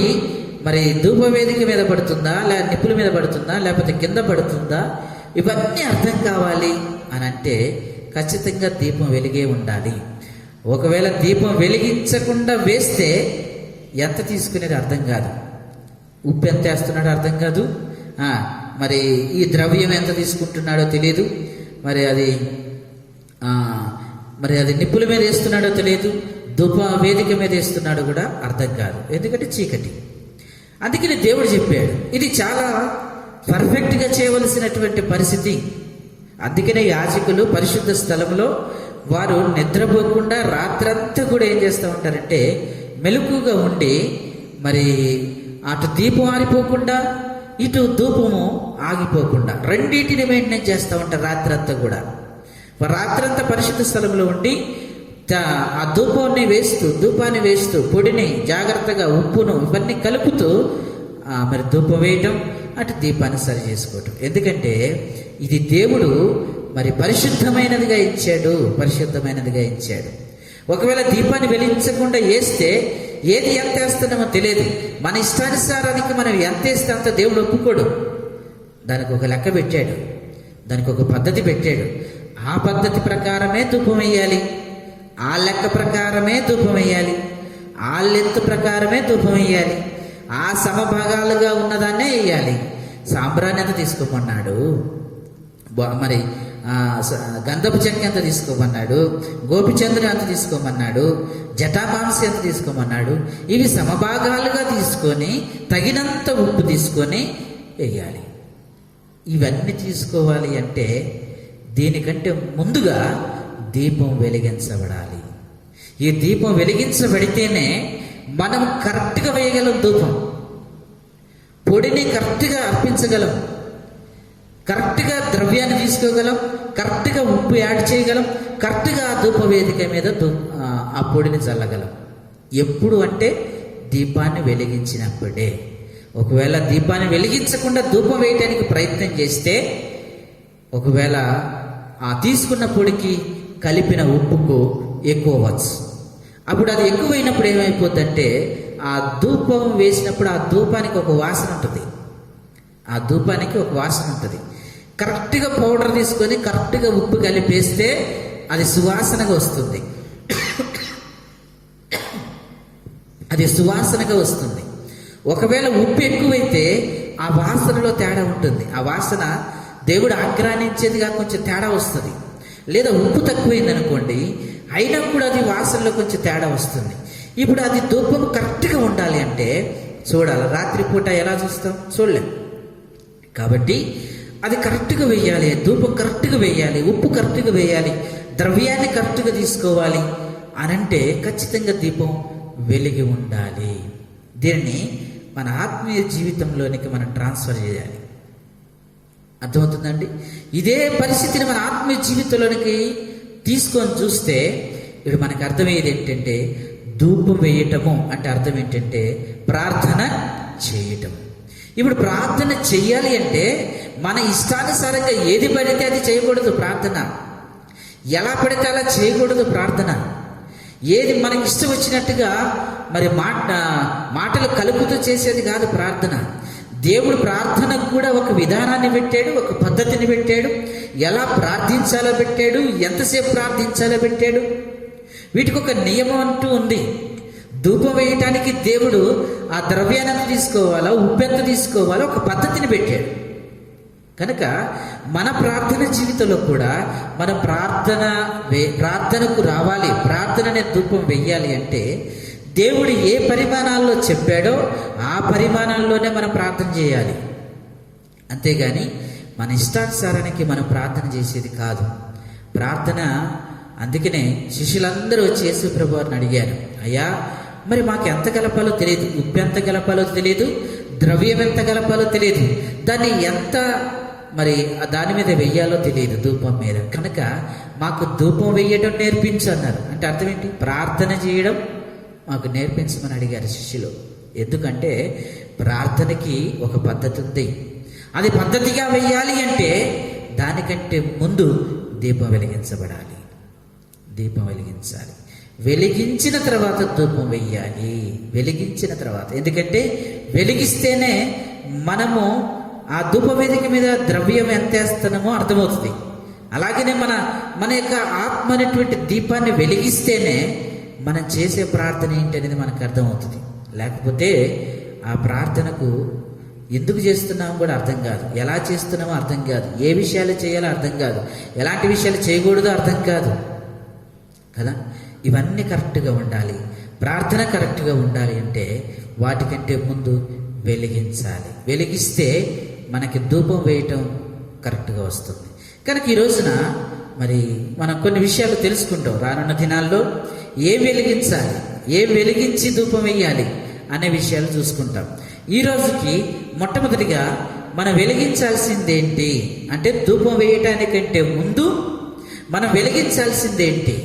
మరి ధూప వేదిక మీద పడుతుందా, నిప్పుల మీద పడుతుందా, లేకపోతే కింద పడుతుందా, ఇవన్నీ అర్థం కావాలి అని అంటే ఖచ్చితంగా దీపం వెలిగే ఉండాలి. ఒకవేళ దీపం వెలిగించకుండా వేస్తే ఎంత తీసుకునేది అర్థం కాదు, ఉప్పు ఎంత వేస్తున్నాడో అర్థం కాదు, మరి ఈ ద్రవ్యం ఎంత తీసుకుంటున్నాడో తెలియదు, మరి అది నిప్పుల మీద వేస్తున్నాడో తెలియదు, ధూప వేదిక మీద వేస్తున్నాడు కూడా అర్థం కాదు, ఎందుకంటే చీకటి. అందుకని దేవుడు చెప్పాడు ఇది చాలా పర్ఫెక్ట్గా చేయవలసినటువంటి పరిస్థితి. అందుకనే యాజకులు పరిశుద్ధ స్థలంలో వారు నిద్రపోకుండా రాత్రంతా కూడా ఏం చేస్తూ ఉంటారంటే మెలకుగా ఉండి, మరి అటు దీపం ఆరిపోకుండా ఇటు ధూపము ఆగిపోకుండా రెండింటిని మెయింటైన్ చేస్తూ ఉంటారు రాత్రంతా కూడా. రాత్రంతా పరిశుద్ధ స్థలంలో ఉండి ఆ ధూపాన్ని వేస్తూ పొడిని జాగ్రత్తగా ఉప్పును ఇవన్నీ కలుపుతూ మరి ధూపం వేయటం, అటు దీపాన్ని సరి చేసుకోవటం. ఎందుకంటే ఇది దేవుడు మరి పరిశుద్ధమైనదిగా ఇచ్చాడు. ఒకవేళ దీపాన్ని వెలిగించకుండా వేస్తే ఏది ఎంత వేస్తున్నామో తెలియదు. మన ఇష్టానుసారానికి మనం ఎంత వేస్తే అంత దేవుడు ఒప్పుకోడు. దానికి ఒక లెక్క పెట్టాడు, దానికి ఒక పద్ధతి పెట్టాడు. ఆ పద్ధతి ప్రకారమే ధూపం వేయాలి, ఆ లెక్క ప్రకారమే ధూపం వేయాలి, ఆ లెంత్ ప్రకారమే ధూపం వేయాలి, ఆ సమభాగాలుగా ఉన్నదాన్నే వేయాలి. సాంబ్రాన్ని ఎంత తీసుకోమన్నాడు, మరి గంధపు చెక్క ఎంత తీసుకోమన్నాడు, గోపిచంద్రుని ఎంత తీసుకోమన్నాడు, జటామాంస ఎంత తీసుకోమన్నాడు. ఇవి సమభాగాలుగా తీసుకొని తగినంత ఉప్పు తీసుకొని వేయాలి. ఇవన్నీ తీసుకోవాలి అంటే దీనికంటే ముందుగా దీపం వెలిగించబడాలి. ఈ దీపం వెలిగించబడితేనే మనం కరెక్ట్గా వేయగలం. ధూపం పొడిని కరెక్ట్గా అర్పించగలం, కరెక్ట్గా ద్రవ్యాన్ని తీసుకోగలం, కరెక్ట్గా ఉప్పు యాడ్ చేయగలం, కరెక్ట్గా ఆ ధూప వేదిక మీద ఆ పొడిని చల్లగలం. ఎప్పుడు అంటే దీపాన్ని వెలిగించినప్పుడే. ఒకవేళ దీపాన్ని వెలిగించకుండా ధూపం వేయటానికి ప్రయత్నం చేస్తే, ఒకవేళ ఆ తీసుకున్న పొడికి కలిపిన ఉప్పుకు ఎక్కువ అవ్వచ్చు. అప్పుడు అది ఎక్కువైనప్పుడు ఏమైపోద్దంటే ఆ ధూపం వేసినప్పుడు ఆ ధూపానికి ఒక వాసన ఉంటుంది. కరెక్ట్గా పౌడర్ తీసుకొని కరెక్ట్గా ఉప్పు కలిపేస్తే అది సువాసనగా వస్తుంది. ఒకవేళ ఉప్పు ఎక్కువైతే ఆ వాసనలో తేడా ఉంటుంది. ఆ వాసన దేవుడు ఆగ్రహించేదిగా కొంచెం తేడా వస్తుంది. లేదా ఉప్పు తక్కువైందనుకోండి, అయినా కూడా అది వాసనలో కొంచెం తేడా వస్తుంది. ఇప్పుడు అది ధూపం కరెక్ట్గా ఉండాలి అంటే చూడాలి. రాత్రిపూట ఎలా చూస్తాం? చూడలేం. కాబట్టి అది కరెక్ట్గా వేయాలి, ధూపం కరెక్ట్గా వేయాలి, ఉప్పు కరెక్ట్గా వేయాలి, ద్రవ్యాన్ని కరెక్ట్గా తీసుకోవాలి అనంటే ఖచ్చితంగా దీపం వెలిగి ఉండాలి. దీన్ని మన ఆత్మీయ జీవితంలోనికి మనం ట్రాన్స్ఫర్ చేయాలి. అర్థమవుతుందండి? ఇదే పరిస్థితిని మన ఆత్మీయ జీవితంలోనికి తీసుకొని చూస్తే ఇప్పుడు మనకు అర్థమయ్యేది ఏంటంటే ధూపం వేయటము అంటే అర్థం ఏంటంటే ప్రార్థన చేయటం. ఇప్పుడు ప్రార్థన చెయ్యాలి అంటే మన ఇష్టానుసారంగా ఏది పడితే అది చేయకూడదు. ప్రార్థన ఎలా పడితే అలా చేయకూడదు. ప్రార్థన ఏది మనకి ఇష్టం వచ్చినట్టుగా మరి మాటలు కలుపుతూ చేసేది కాదు ప్రార్థన. దేవుడు ప్రార్థనకు కూడా ఒక విధానాన్ని పెట్టాడు, ఒక పద్ధతిని పెట్టాడు, ఎలా ప్రార్థించాలో పెట్టాడు, ఎంతసేపు ప్రార్థించాలో పెట్టాడు. వీటికి ఒక నియమం అంటూ ఉంది. ధూపం వేయటానికి దేవుడు ఆ ద్రవ్యాన్ని ఎంత తీసుకోవాలో, ఉప్పు ఎంత తీసుకోవాలో ఒక పద్ధతిని పెట్టాడు. కనుక మన ప్రార్థన జీవితంలో కూడా మన ప్రార్థనకు రావాలి, ప్రార్థననే ధూపం వెయ్యాలి అంటే దేవుడు ఏ పరిమాణాల్లో చెప్పాడో ఆ పరిమాణాల్లోనే మనం ప్రార్థన చేయాలి. అంతేగాని మన ఇష్టానుసారానికి మనం ప్రార్థన చేసేది కాదు. ప్రార్థన అందుకనే శిష్యులందరూ వచ్చి యేసు ప్రభువారిని అడిగారు, అయ్యా మరి మాకు ఎంత కలపాలో తెలియదు, ఉప్పు ఎంత కలపాలో తెలియదు, ద్రవ్యం ఎంత కలపాలో తెలియదు, దాన్ని ఎంత మరి దాని మీద వెయ్యాలో తెలియదు, ధూపం మీద. కనుక మాకు ధూపం వెయ్యడం నేర్పించు అన్నారు. అంటే అర్థం ఏంటి? ప్రార్థన చేయడం మాకు నేర్పించమని అడిగారు శిష్యులు. ఎందుకంటే ప్రార్థనకి ఒక పద్ధతి ఉంది. అది పద్ధతిగా వెయ్యాలి అంటే దానికంటే ముందు దీపం వెలిగించబడాలి. దీపం వెలిగించాలి, వెలిగించిన తర్వాత ధూపం వెయ్యాలి. వెలిగించిన తర్వాత, ఎందుకంటే వెలిగిస్తేనే మనము ఆ ధూప వేదిక మీద ద్రవ్యం ఎంత వేస్తున్నామో అర్థమవుతుంది. అలాగనే మన యొక్క ఆత్మ అనేటువంటి దీపాన్ని వెలిగిస్తేనే మనం చేసే ప్రార్థన ఏంటి అనేది మనకు అర్థమవుతుంది. లేకపోతే ఆ ప్రార్థనకు ఎందుకు చేస్తున్నామో కూడా అర్థం కాదు, ఎలా చేస్తున్నామో అర్థం కాదు, ఏ విషయాలు చేయాలో అర్థం కాదు, ఎలాంటి విషయాలు చేయకూడదో అర్థం కాదు కదా. ఇవన్నీ కరెక్ట్గా ఉండాలి, ప్రార్థన కరెక్ట్గా ఉండాలి అంటే వాటికంటే ముందు వెలిగించాలి. వెలిగిస్తే మనకి ధూపం వేయటం కరెక్ట్గా వస్తుంది. కనుక ఈ రోజున మరి మనం కొన్ని విషయాలు తెలుసుకుంటాం. రానున్న దినాల్లో ఏం వెలిగించాలి, ఏం వెలిగించి ధూపం వేయాలి అనే విషయాలు చూసుకుంటాం. ఈ రోజుకి మొట్టమొదటిగా మనం వెలిగించాల్సిందేంటి అంటే, ధూపం వేయటానికంటే ముందు మనం వెలిగించాల్సిందేంటి?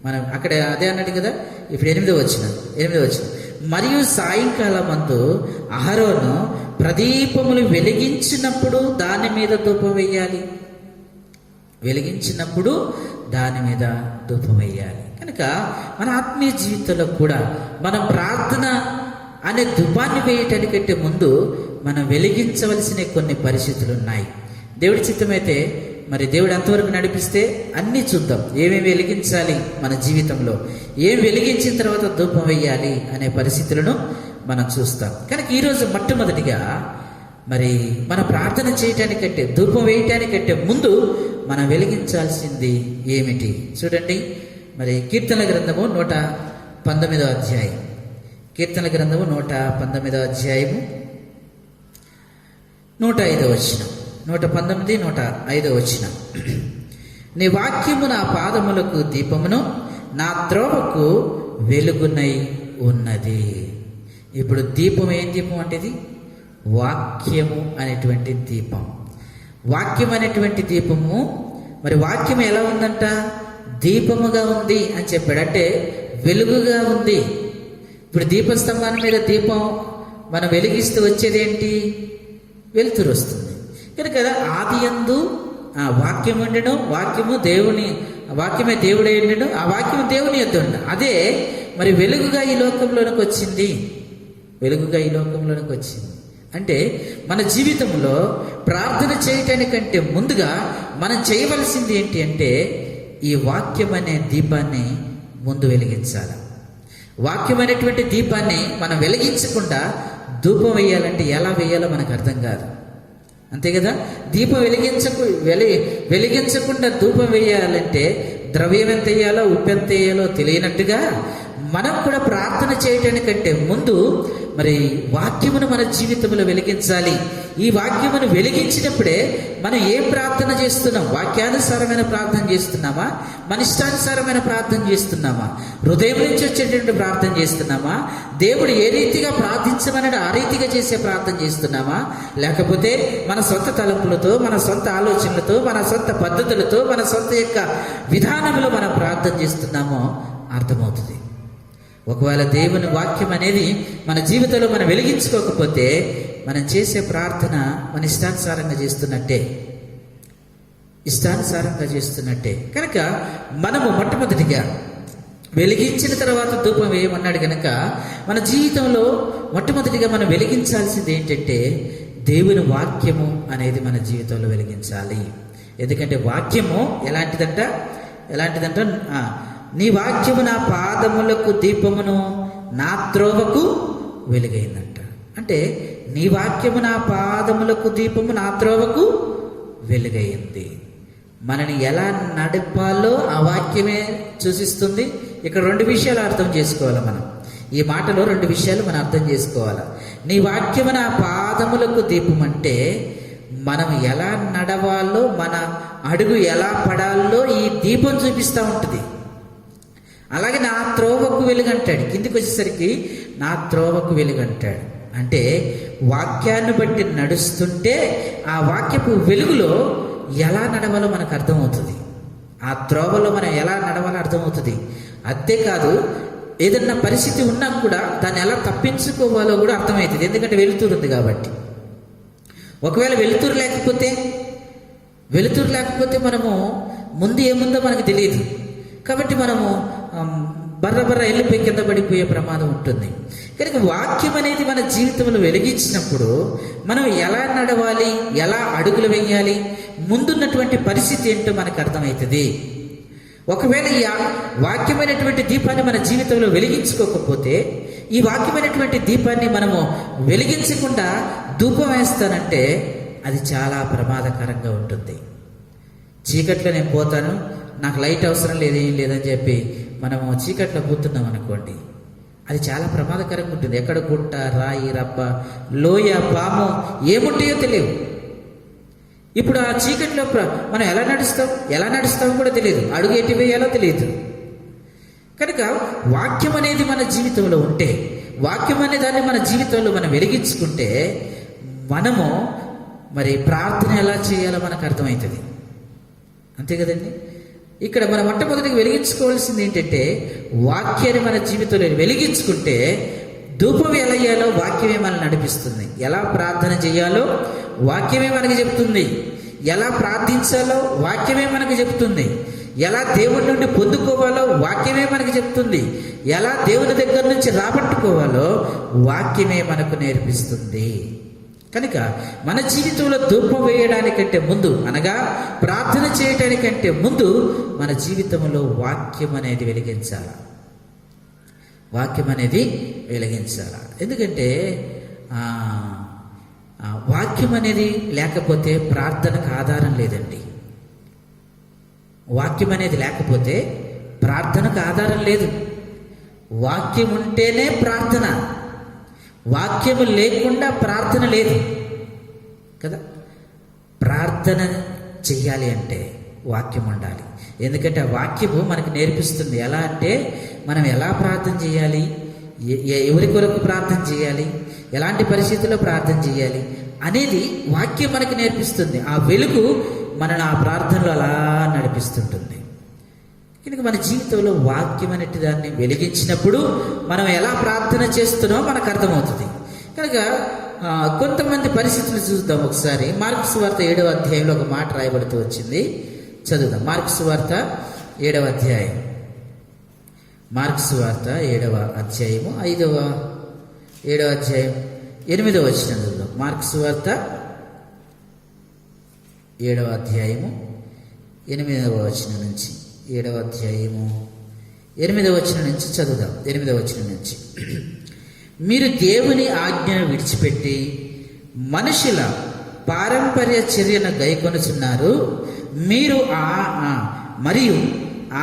మనం అక్కడ అదే అన్నాడు కదా, ఇప్పుడు 8వ వచనం. మరియు సాయంకాలం మందు అహరోను ప్రదీపములు వెలిగించినప్పుడు దాని మీద ధూపం వేయాలి. వెలిగించినప్పుడు దాని మీద ధూపం వేయాలి. కనుక మన ఆత్మీయ జీవితంలో కూడా మనం ప్రార్థన అనే ధూపాన్ని వేయటానికంటే ముందు మనం వెలిగించవలసిన కొన్ని పరిస్థితులు ఉన్నాయి. దేవుడి చిత్తమైతే మరి దేవుడు అంతవరకు నడిపిస్తే అన్నీ చూద్దాం. ఏమేమి వెలిగించాలి మన జీవితంలో, ఏం వెలిగించిన తర్వాత ధూపం వేయాలి అనే పరిస్థితులను మనం చూస్తాం. కనుక ఈరోజు మొట్టమొదటిగా మరి మన ప్రార్థన చేయటానికంటే, ధూపం వేయటానికంటే ముందు మనం వెలిగించాల్సింది ఏమిటి చూడండి. మరి కీర్తనల గ్రంథము 119వ అధ్యాయం. కీర్తనల గ్రంథము 119వ అధ్యాయము 105వ వచనం. 119, 105వ వచనం. నీ వాక్యము నా పాదములకు దీపమును, నా త్రోవకు వెలుగునై ఉన్నది. ఇప్పుడు దీపం ఏం దీపం అంటే ఇది వాక్యము అనేటువంటి దీపం. వాక్యం అనేటువంటి దీపము, మరి వాక్యం ఎలా ఉందంట? దీపముగా ఉంది అని చెప్పాడు. అంటే వెలుగుగా ఉంది. ఇప్పుడు దీపస్తంభాల మీద దీపం మనం వెలిగిస్తూ వచ్చేది ఏంటి? వెలుతురు వస్తుంది. కనుక ఆది యందు ఆ వాక్యం ఉండడం, వాక్యమే దేవుడే ఉండడం, ఆ వాక్యం దేవుని యొద్ద ఉండడం. అదే మరి వెలుగుగా ఈ లోకంలోనికి వచ్చింది. అంటే మన జీవితంలో ప్రార్థన చేయటానికంటే ముందుగా మనం చేయవలసింది ఏంటి అంటే, ఈ వాక్యం అనే దీపాన్ని ముందు వెలిగించాలి. వాక్యం అనేటువంటి దీపాన్ని మనం వెలిగించకుండా ధూపం వేయాలంటే ఎలా వేయాలో మనకు అర్థం కాదు. అంతే కదా? దీపం వెలిగించకుండా ధూపం వేయాలంటే ద్రవ్యం ఎంత వేయాలో, ఉప్పు ఎంత వేయాలో తెలియనట్టుగా మనం కూడా ప్రార్థన చేయటానికంటే ముందు మరి వాక్యమును మన జీవితంలో వెలిగించాలి. ఈ వాక్యమును వెలిగించినప్పుడే మనం ఏం ప్రార్థన చేస్తున్నాం? వాక్యానుసారమైన ప్రార్థన చేస్తున్నామా? మన ఇష్టానుసారమైన ప్రార్థన చేస్తున్నామా? హృదయం నుంచి వచ్చేటువంటి ప్రార్థన చేస్తున్నామా? దేవుడు ఏ రీతిగా ప్రార్థించమన్నాడు ఆ రీతిగా చేసే ప్రార్థన చేస్తున్నామా? లేకపోతే మన సొంత తలంపులతో, మన సొంత ఆలోచనలతో, మన సొంత పద్ధతులతో, మన సొంత యొక్క విధానంలో మనం ప్రార్థన చేస్తున్నామో అర్థమవుతుంది. ఒకవేళ దేవుని వాక్యం అనేది మన జీవితంలో మనం వెలిగించుకోకపోతే మనం చేసే ప్రార్థన మన ఇష్టానుసారంగా చేస్తున్నట్టే. కనుక మనము మొట్టమొదటిగా వెలిగించిన తర్వాత ధూపం వేయమన్నాడు. కనుక మన జీవితంలో మొట్టమొదటిగా మనం వెలిగించాల్సింది ఏంటంటే, దేవుని వాక్యము అనేది మన జీవితంలో వెలిగించాలి. ఎందుకంటే వాక్యము ఎలాంటిదంట? నీ వాక్యము నా పాదములకు దీపమును, నా త్రోవకు వెలుగైందంట. అంటే నీ వాక్యము నా పాదములకు దీపము, నా త్రోవకు వెలుగైంది. మనని ఎలా నడపాలో ఆ వాక్యమే సూచిస్తుంది. ఇక్కడ 2 విషయాలు అర్థం చేసుకోవాలి. మనం ఈ మాటలో 2 విషయాలు మనం అర్థం చేసుకోవాలి. నీ వాక్యము నా పాదములకు దీపం అంటే మనం ఎలా నడవాలో, మన అడుగు ఎలా పడాలో ఈ దీపం చూపిస్తూ ఉంటుంది. అలాగే నా త్రోవకు వెలుగంటాడు. కిందికి వచ్చేసరికి నా త్రోవకు వెలుగంటాడు. అంటే వాక్యాన్ని బట్టి నడుస్తుంటే ఆ వాక్యపు వెలుగులో ఎలా నడవాలో మనకు అర్థమవుతుంది. ఆ త్రోవలో మనం ఎలా నడవాలో అర్థమవుతుంది. అంతేకాదు, ఏదన్నా పరిస్థితి ఉన్నా కూడా దాన్ని ఎలా తప్పించుకోవాలో కూడా అర్థమవుతుంది. ఎందుకంటే వెలుతురు ఉంది కాబట్టి. ఒకవేళ వెలుతురు లేకపోతే మనము ముందు ఏముందో మనకు తెలియదు. కాబట్టి మనము బర్ర వెళ్ళిపోయి కింద పడిపోయే ప్రమాదం ఉంటుంది. కనుక వాక్యం అనేది మన జీవితంలో వెలిగించినప్పుడు మనం ఎలా నడవాలి, ఎలా అడుగులు వేయాలి, ముందున్నటువంటి పరిస్థితి ఏంటో మనకు అర్థమవుతుంది. ఒకవేళ ఈ వాక్యమైనటువంటి దీపాన్ని మన జీవితంలో వెలిగించుకోకపోతే, ఈ వాక్యమైనటువంటి దీపాన్ని మనము వెలిగించకుండా ధూపం వేస్తానంటే అది చాలా ప్రమాదకరంగా ఉంటుంది. చీకట్లో నేను పోతాను, నాకు లైట్ అవసరం లేదేం లేదని చెప్పి మనము చీకట్లో కూర్చున్నాం అనుకోండి, అది చాలా ప్రమాదకరంగా ఉంటుంది. ఎక్కడ గుట్ట, రాయి, రప్ప, లోయ, పాము ఏముంటాయో తెలియవు. ఇప్పుడు ఆ చీకట్లో మనం ఎలా నడుస్తాం కూడా తెలియదు, అడుగు ఎటు వేయాలో తెలియదు. కనుక వాక్యం అనేది మన జీవితంలో ఉంటే, వాక్యం అనే దాన్ని మన జీవితంలో మనం వెలిగించుకుంటే, మనము మరి ప్రార్థన ఎలా చేయాలో మనకు అర్థమవుతుంది. అంతే కదండి. ఇక్కడ మనం మొట్టమొదటిగా వెలిగించుకోవాల్సింది ఏంటంటే, వాక్యాన్ని మన జీవితంలో వెలిగించుకుంటే ధూపం ఎలా వేయాలో వాక్యమే మనల్ని నడిపిస్తుంది. ఎలా ప్రార్థన చేయాలో వాక్యమే మనకి చెప్తుంది. ఎలా ప్రార్థించాలో వాక్యమే మనకు చెప్తుంది. ఎలా దేవుడి నుండి పొందుకోవాలో వాక్యమే మనకు చెప్తుంది. ఎలా దేవుని దగ్గర నుంచి రాబట్టుకోవాలో వాక్యమే మనకు నేర్పిస్తుంది. కనుక మన జీవితంలో ధూపం వేయడానికంటే ముందు, అనగా ప్రార్థన చేయడానికంటే ముందు మన జీవితంలో వాక్యం అనేది వెలిగించాలి. వాక్యం అనేది వెలిగించాలి. ఎందుకంటే వాక్యం అనేది లేకపోతే ప్రార్థనకు ఆధారం లేదండి. వాక్యం అనేది లేకపోతే ప్రార్థనకు ఆధారం లేదు. వాక్యం ఉంటేనే ప్రార్థన, వాక్యము లేకుండా ప్రార్థన లేదు కదా. ప్రార్థన చెయ్యాలి అంటే వాక్యం ఉండాలి. ఎందుకంటే ఆ వాక్యము మనకు నేర్పిస్తుంది. ఎలా అంటే మనం ఎలా ప్రార్థన చేయాలి, ఎవరి కొరకు ప్రార్థన చేయాలి, ఎలాంటి పరిస్థితుల్లో ప్రార్థన చేయాలి అనేది వాక్యం మనకు నేర్పిస్తుంది. ఆ వెలుగు మనల్ని ఆ ప్రార్థనలో అలా నడిపిస్తుంటుంది. కనుక మన జీవితంలో వాక్యం అనేటి దాన్ని వెలిగించినప్పుడు మనం ఎలా ప్రార్థన చేస్తున్నామో మనకు అర్థమవుతుంది. కనుక కొంతమంది పరిస్థితులు చూద్దాం ఒకసారి. మార్కు సువార్త 7వ అధ్యాయంలో ఒక మాట రాయబడుతూ వచ్చింది, చదువుదాం. మార్కు సువార్త 7వ అధ్యాయం, మార్కు సువార్త 7వ అధ్యాయము 7వ అధ్యాయం 8వ వచనం చదువుదాం. మార్కు సువార్త 7వ అధ్యాయము 8వ వచనం నుంచి, 7వ అధ్యాయము 8వ వచనం నుంచి చదువుదాం. 8వ వచనం నుంచి, మీరు దేవుని ఆజ్ఞను విడిచిపెట్టి మనుషుల పారంపర్య చర్యను గైకొనుచున్నారు. మీరు మరియు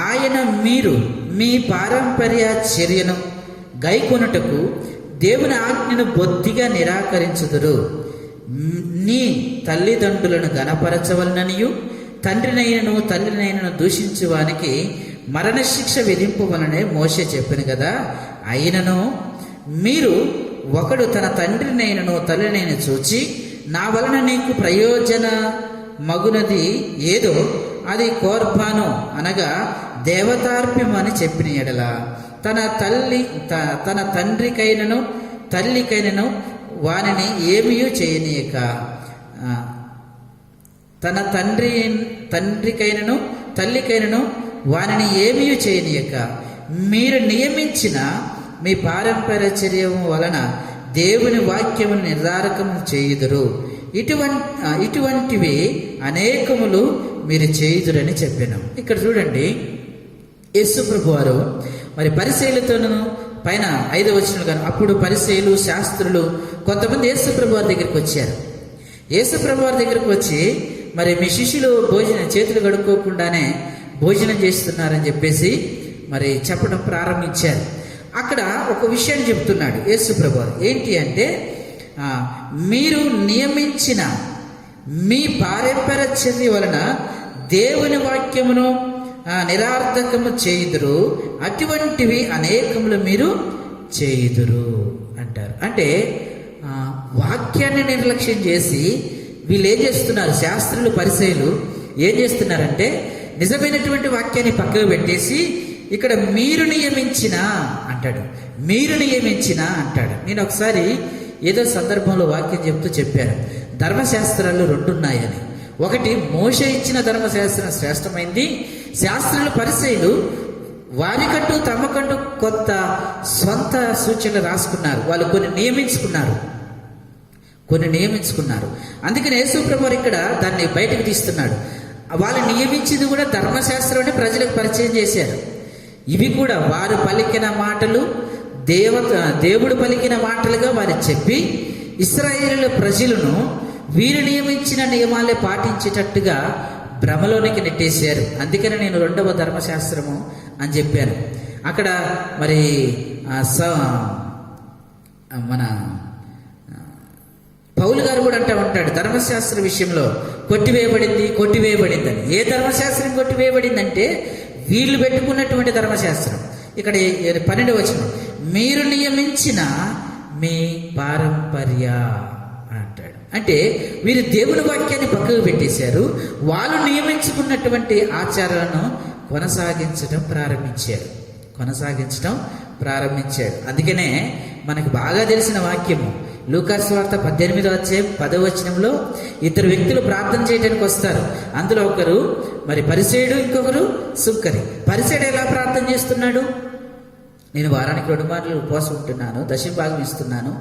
ఆయన మీరు మీ పారంపర్య చర్యను గైకొనుటకు దేవుని ఆజ్ఞను బొత్తిగా నిరాకరించుదురు. నీ తల్లిదండ్రులను గణపరచవలననియు తండ్రినైనను తల్లినైనను దూషించువానికి మరణశిక్ష విధింపవలనే మోషే చెప్పాను కదా. అయినను మీరు ఒకడు తన తండ్రినైనను తల్లినైన చూచి నా వలన నీకు ప్రయోజన మగునది ఏదో అది కోర్బాను అనగా దేవతార్ప్యం అని చెప్పిన ఎడల తన తండ్రికైనను తల్లికైనను వానిని ఏమీ చేయనీయక, తన తండ్రికైనను తల్లికైనను వానిని ఏమీ చేయనీయక మీరు నియమించిన మీ పారంపర్యచర్యము వలన దేవుని వాక్యమును నిర్ధారకము చేయుదురు. ఇటువంటివి అనేకములు మీరు చేయుదురని చెప్పాను. ఇక్కడ చూడండి, యేసు ప్రభు వారు మరి పరిసయ్యులతోనూ పైన 5వ వచనం గాను, అప్పుడు పరిసయ్యులు శాస్త్రులు కొంతమంది యేసు ప్రభు వారి దగ్గరికి వచ్చారు. యేసు ప్రభు వారి దగ్గరికి వచ్చి, మరి మీ శిష్యులు చేతులు కడుక్కోకుండానే భోజనం చేస్తున్నారని చెప్పేసి మరి చెప్పడం ప్రారంభించారు. అక్కడ ఒక విషయాన్ని చెప్తున్నాడు యేసు ప్రభు. ఏంటి అంటే, మీరు నియమించిన మీ పారంపర్య చర్య వలన దేవుని వాక్యమును నిరార్థకము చేయుదురు, అటువంటివి అనేకములు మీరు చేయుదురు అంటారు. అంటే వాక్యాన్ని నిర్లక్ష్యం చేసి వీళ్ళు ఏం చేస్తున్నారు, శాస్త్రులు పరిసయ్యులు ఏం చేస్తున్నారంటే నిజమైనటువంటి వాక్యాన్ని పక్కకు పెట్టేసి ఇక్కడ మీరు నియమించిన అంటాడు, మీరు నియమించిన అంటాడు. నేను ఒకసారి ఏదో సందర్భంలో వాక్యం చెప్తూ చెప్పాను, ధర్మశాస్త్రాలు 2 ఉన్నాయని. ఒకటి మోషే ఇచ్చిన ధర్మశాస్త్రం శ్రేష్టమైంది. శాస్త్రులు పరిసయ్యులు వారికంటూ తమకంటూ కొత్త స్వంత సూచనలు రాసుకున్నారు. వాళ్ళు కొన్ని నియమించుకున్నారు. అందుకని యేసు ప్రభువు ఇక్కడ దాన్ని బయటకు తీస్తున్నాడు. వాళ్ళు నియమించింది కూడా ధర్మశాస్త్రాన్ని ప్రజలకు పరిచయం చేశారు. ఇవి కూడా వారు పలికిన మాటలు దేవుడు పలికిన మాటలుగా వారు చెప్పి ఇశ్రాయేలు ప్రజలను వీరు నియమించిన నియమాలే పాటించేటట్టుగా భ్రమలోనికి నెట్టేశారు. అందుకని నేను 2వ ధర్మశాస్త్రము అని చెప్పాను. అక్కడ మరి మన పౌలు గారు కూడా అంటూ ఉంటాడు, ధర్మశాస్త్ర విషయంలో కొట్టివేయబడిందని. ఏ ధర్మశాస్త్రం కొట్టివేయబడిందంటే వీళ్ళు పెట్టుకున్నటువంటి ధర్మశాస్త్రం. ఇక్కడ 12వ వచనం, మీరు నియమించిన మీ పారంపర్య అంటాడు. అంటే వీరు దేవుని వాక్యాన్ని పక్కకు పెట్టేశారు, వాళ్ళు నియమించుకున్నటువంటి ఆచారాలను కొనసాగించడం ప్రారంభించాడు. అందుకనే మనకు బాగా తెలిసిన వాక్యము లూకాసు సువార్త 18వ అధ్యాయం 10వ వచనంలో, ఇద్దరు వ్యక్తులు ప్రార్థన చేయడానికి వస్తారు. అందులో ఒకరు మరి పరిసేయుడు, ఇంకొకరు సుంకరి. పరిసేయుడు ఎలా ప్రార్థన చేస్తున్నాడు? నేను వారానికి 2 మార్లు ఉపవాసం ఉంటున్నాను, దశమభాగం ఇస్తున్నాను,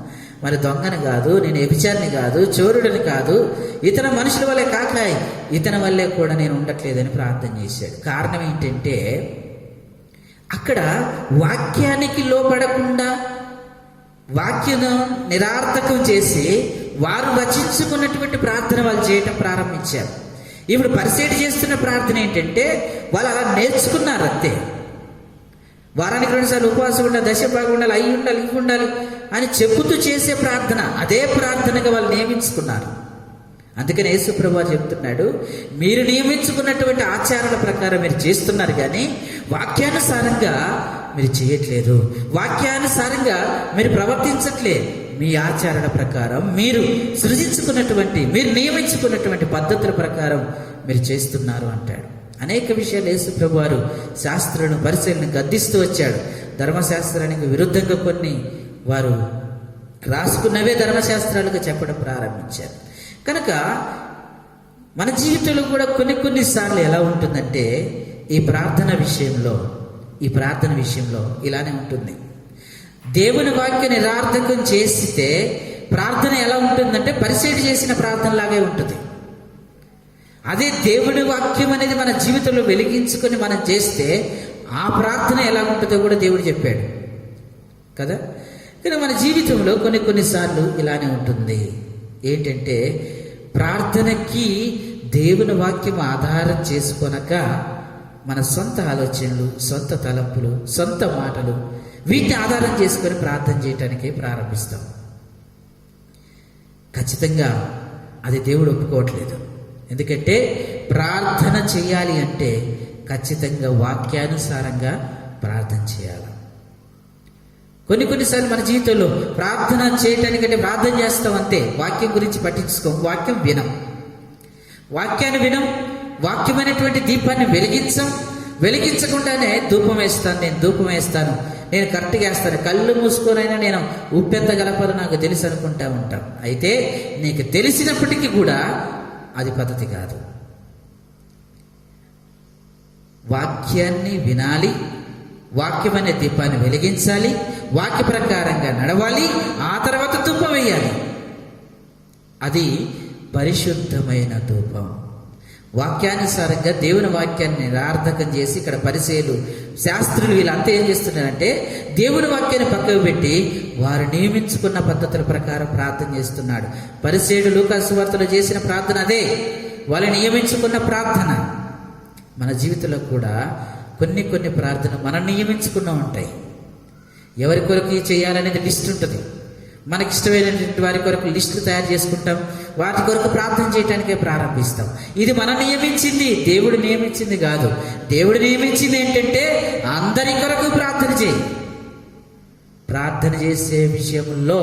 మరి దొంగని కాదు, నేను వ్యభిచారిని కాదు, చోరుడిని కాదు, ఇతర మనుషుల వల్లే కాకాయ్ ఇతని వల్లే కూడా నేను ఉండట్లేదని ప్రార్థన చేశాడు. కారణం ఏంటంటే అక్కడ వాక్యానికి లోపడకుండా వాక్యను నిరార్థకం చేసి వారు రచించుకున్నటువంటి ప్రార్థన వాళ్ళు చేయటం ప్రారంభించారు. ఇప్పుడు పరిసేడు చేస్తున్న ప్రార్థన ఏంటంటే వాళ్ళు అలా నేర్చుకున్నారు అంతే. వారానికి 2 సార్లు ఉపవాసం ఉండాలి, దశభాగం ఉండాలి, అయి ఉండాలి, ఇవి ఉండాలి అని చెబుతూ చేసే ప్రార్థన, అదే ప్రార్థనగా వాళ్ళు నియమించుకున్నారు. అందుకని యేసు ప్రభువు చెప్తున్నాడు, మీరు నియమించుకున్నటువంటి ఆచారాల ప్రకారం మీరు చేస్తున్నారు, కానీ వాక్యానుసారంగా మీరు చేయట్లేదు, వాక్యానుసారంగా మీరు ప్రవర్తించట్లేదు. మీ ఆచారాల ప్రకారం మీరు సృజించుకున్నటువంటి, మీరు నియమించుకున్నటువంటి పద్ధతుల ప్రకారం మీరు చేస్తున్నారు అంటాడు. అనేక విషయాలు యేసు ప్రభువారు శాస్త్రులను పరిశీలన గద్దిస్తూ వచ్చాడు. ధర్మశాస్త్రానికి విరుద్ధంగా కొన్ని వారు రాసుకున్నవే ధర్మశాస్త్రాలుగా చెప్పడం ప్రారంభించారు. కనుక మన జీవితంలో కూడా కొన్నిసార్లు ఎలా ఉంటుందంటే ఈ ప్రార్థన విషయంలో ఇలానే ఉంటుంది. దేవుని వాక్య నిరార్థకం చేస్తే ప్రార్థన ఎలా ఉంటుందంటే పరిసేడు చేసిన ప్రార్థనలాగే ఉంటుంది. అదే దేవుడి వాక్యం అనేది మన జీవితంలో వెలిగించుకొని మనం చేస్తే ఆ ప్రార్థన ఎలా ఉంటుందో కూడా దేవుడు చెప్పాడు కదా. కానీ మన జీవితంలో కొన్నిసార్లు ఇలానే ఉంటుంది. ఏంటంటే ప్రార్థనకి దేవుని వాక్యం ఆధారం చేసుకొనక మన సొంత ఆలోచనలు, సొంత తలంపులు, సొంత మాటలు, వీటిని ఆధారం చేసుకొని ప్రార్థన చేయటానికి ప్రారంభిస్తాం. ఖచ్చితంగా అది దేవుడు ఒప్పుకోవట్లేదు. ఎందుకంటే ప్రార్థన చేయాలి అంటే ఖచ్చితంగా వాక్యానుసారంగా ప్రార్థన చేయాలి. కొన్నిసార్లు మన జీవితంలో ప్రార్థన చేయటానికంటే ప్రార్థన చేస్తాం అంతే, వాక్యం గురించి పట్టించుకోం, వాక్యం వినం, వాక్యాన్ని వినం, వాక్యమైనటువంటి దీపాన్ని వెలిగించకుండానే ధూపం వేస్తాను, నేను కరెక్ట్గా వేస్తాను, కళ్ళు మూసుకొనైనా నేను ఉప్పెంత గలపరు నాకు తెలుసు అనుకుంటా ఉంటాం. అయితే నీకు తెలిసినప్పటికీ కూడా అది పద్ధతి కాదు. వాక్యాన్ని వినాలి, వాక్యమనే దీపాన్ని వెలిగించాలి, వాక్య ప్రకారంగా నడవాలి, ఆ తర్వాత ధూపం వేయాలి. అది పరిశుద్ధమైన ధూపం. వాక్యానుసారంగా దేవుని వాక్యాన్ని నిరార్థకం చేసి ఇక్కడ పరిసేయులు, శాస్త్రులు వీళ్ళంతా ఏం చేస్తున్నారంటే దేవుని వాక్యాన్ని పక్కకు పెట్టి వారు నియమించుకున్న పద్ధతుల ప్రకారం ప్రార్థన చేస్తున్నాడు. పరిసేయుడు లూకాసు సువార్తలో చేసిన ప్రార్థన అదే, వాళ్ళు నియమించుకున్న ప్రార్థన. మన జీవితంలో కూడా కొన్ని ప్రార్థన మనం నియమించుకున్న ఉంటాయి. ఎవరి కొరకు చేయాలనేది లిస్ట్ ఉంటుంది. మనకి ఇష్టమైనటువంటి వారి కొరకు లిస్టులు తయారు చేసుకుంటాం, వాటి కొరకు ప్రార్థన చేయడానికే ప్రారంభిస్తాం. ఇది మనం నియమించింది, దేవుడు నియమించింది కాదు. దేవుడు నియమించింది ఏంటంటే అందరి కొరకు ప్రార్థన చేయి. ప్రార్థన చేసే విషయంలో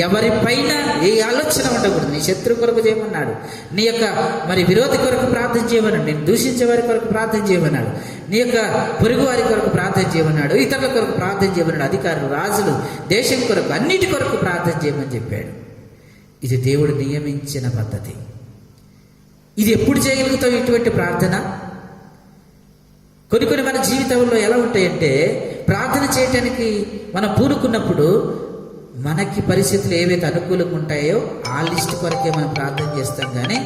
ఎవరిపైన ఏ ఆలోచన ఉండకూడదు. నీ శత్రు కొరకు చేయమన్నాడు, నీ యొక్క మరి విరోధి కొరకు ప్రార్థన చేయమన్నాడు, నేను దూషించే వారి కొరకు ప్రార్థన చేయమన్నాడు, నీ యొక్క పొరుగు వారి కొరకు ప్రార్థన చేయమన్నాడు, ఇతరుల కొరకు ప్రార్థన చేయమన్నాడు, అధికారులు, రాజులు, దేశం కొరకు, అన్నిటి కొరకు ప్రార్థన చేయమని చెప్పాడు. ఇది దేవుడు నియమించిన పద్ధతి. ఇది ఎప్పుడు చేయగలుగుతావు ఇటువంటి ప్రార్థన? కొన్ని మన జీవితంలో ఎలా ఉంటాయంటే ప్రార్థన చేయటానికి మనం పూనుకున్నప్పుడు మనకి పరిస్థితులు ఏవైతే అనుకూలంగా ఉంటాయో ఆ లిస్టు కొరకే మనం ప్రార్థన చేస్తాం, కానీ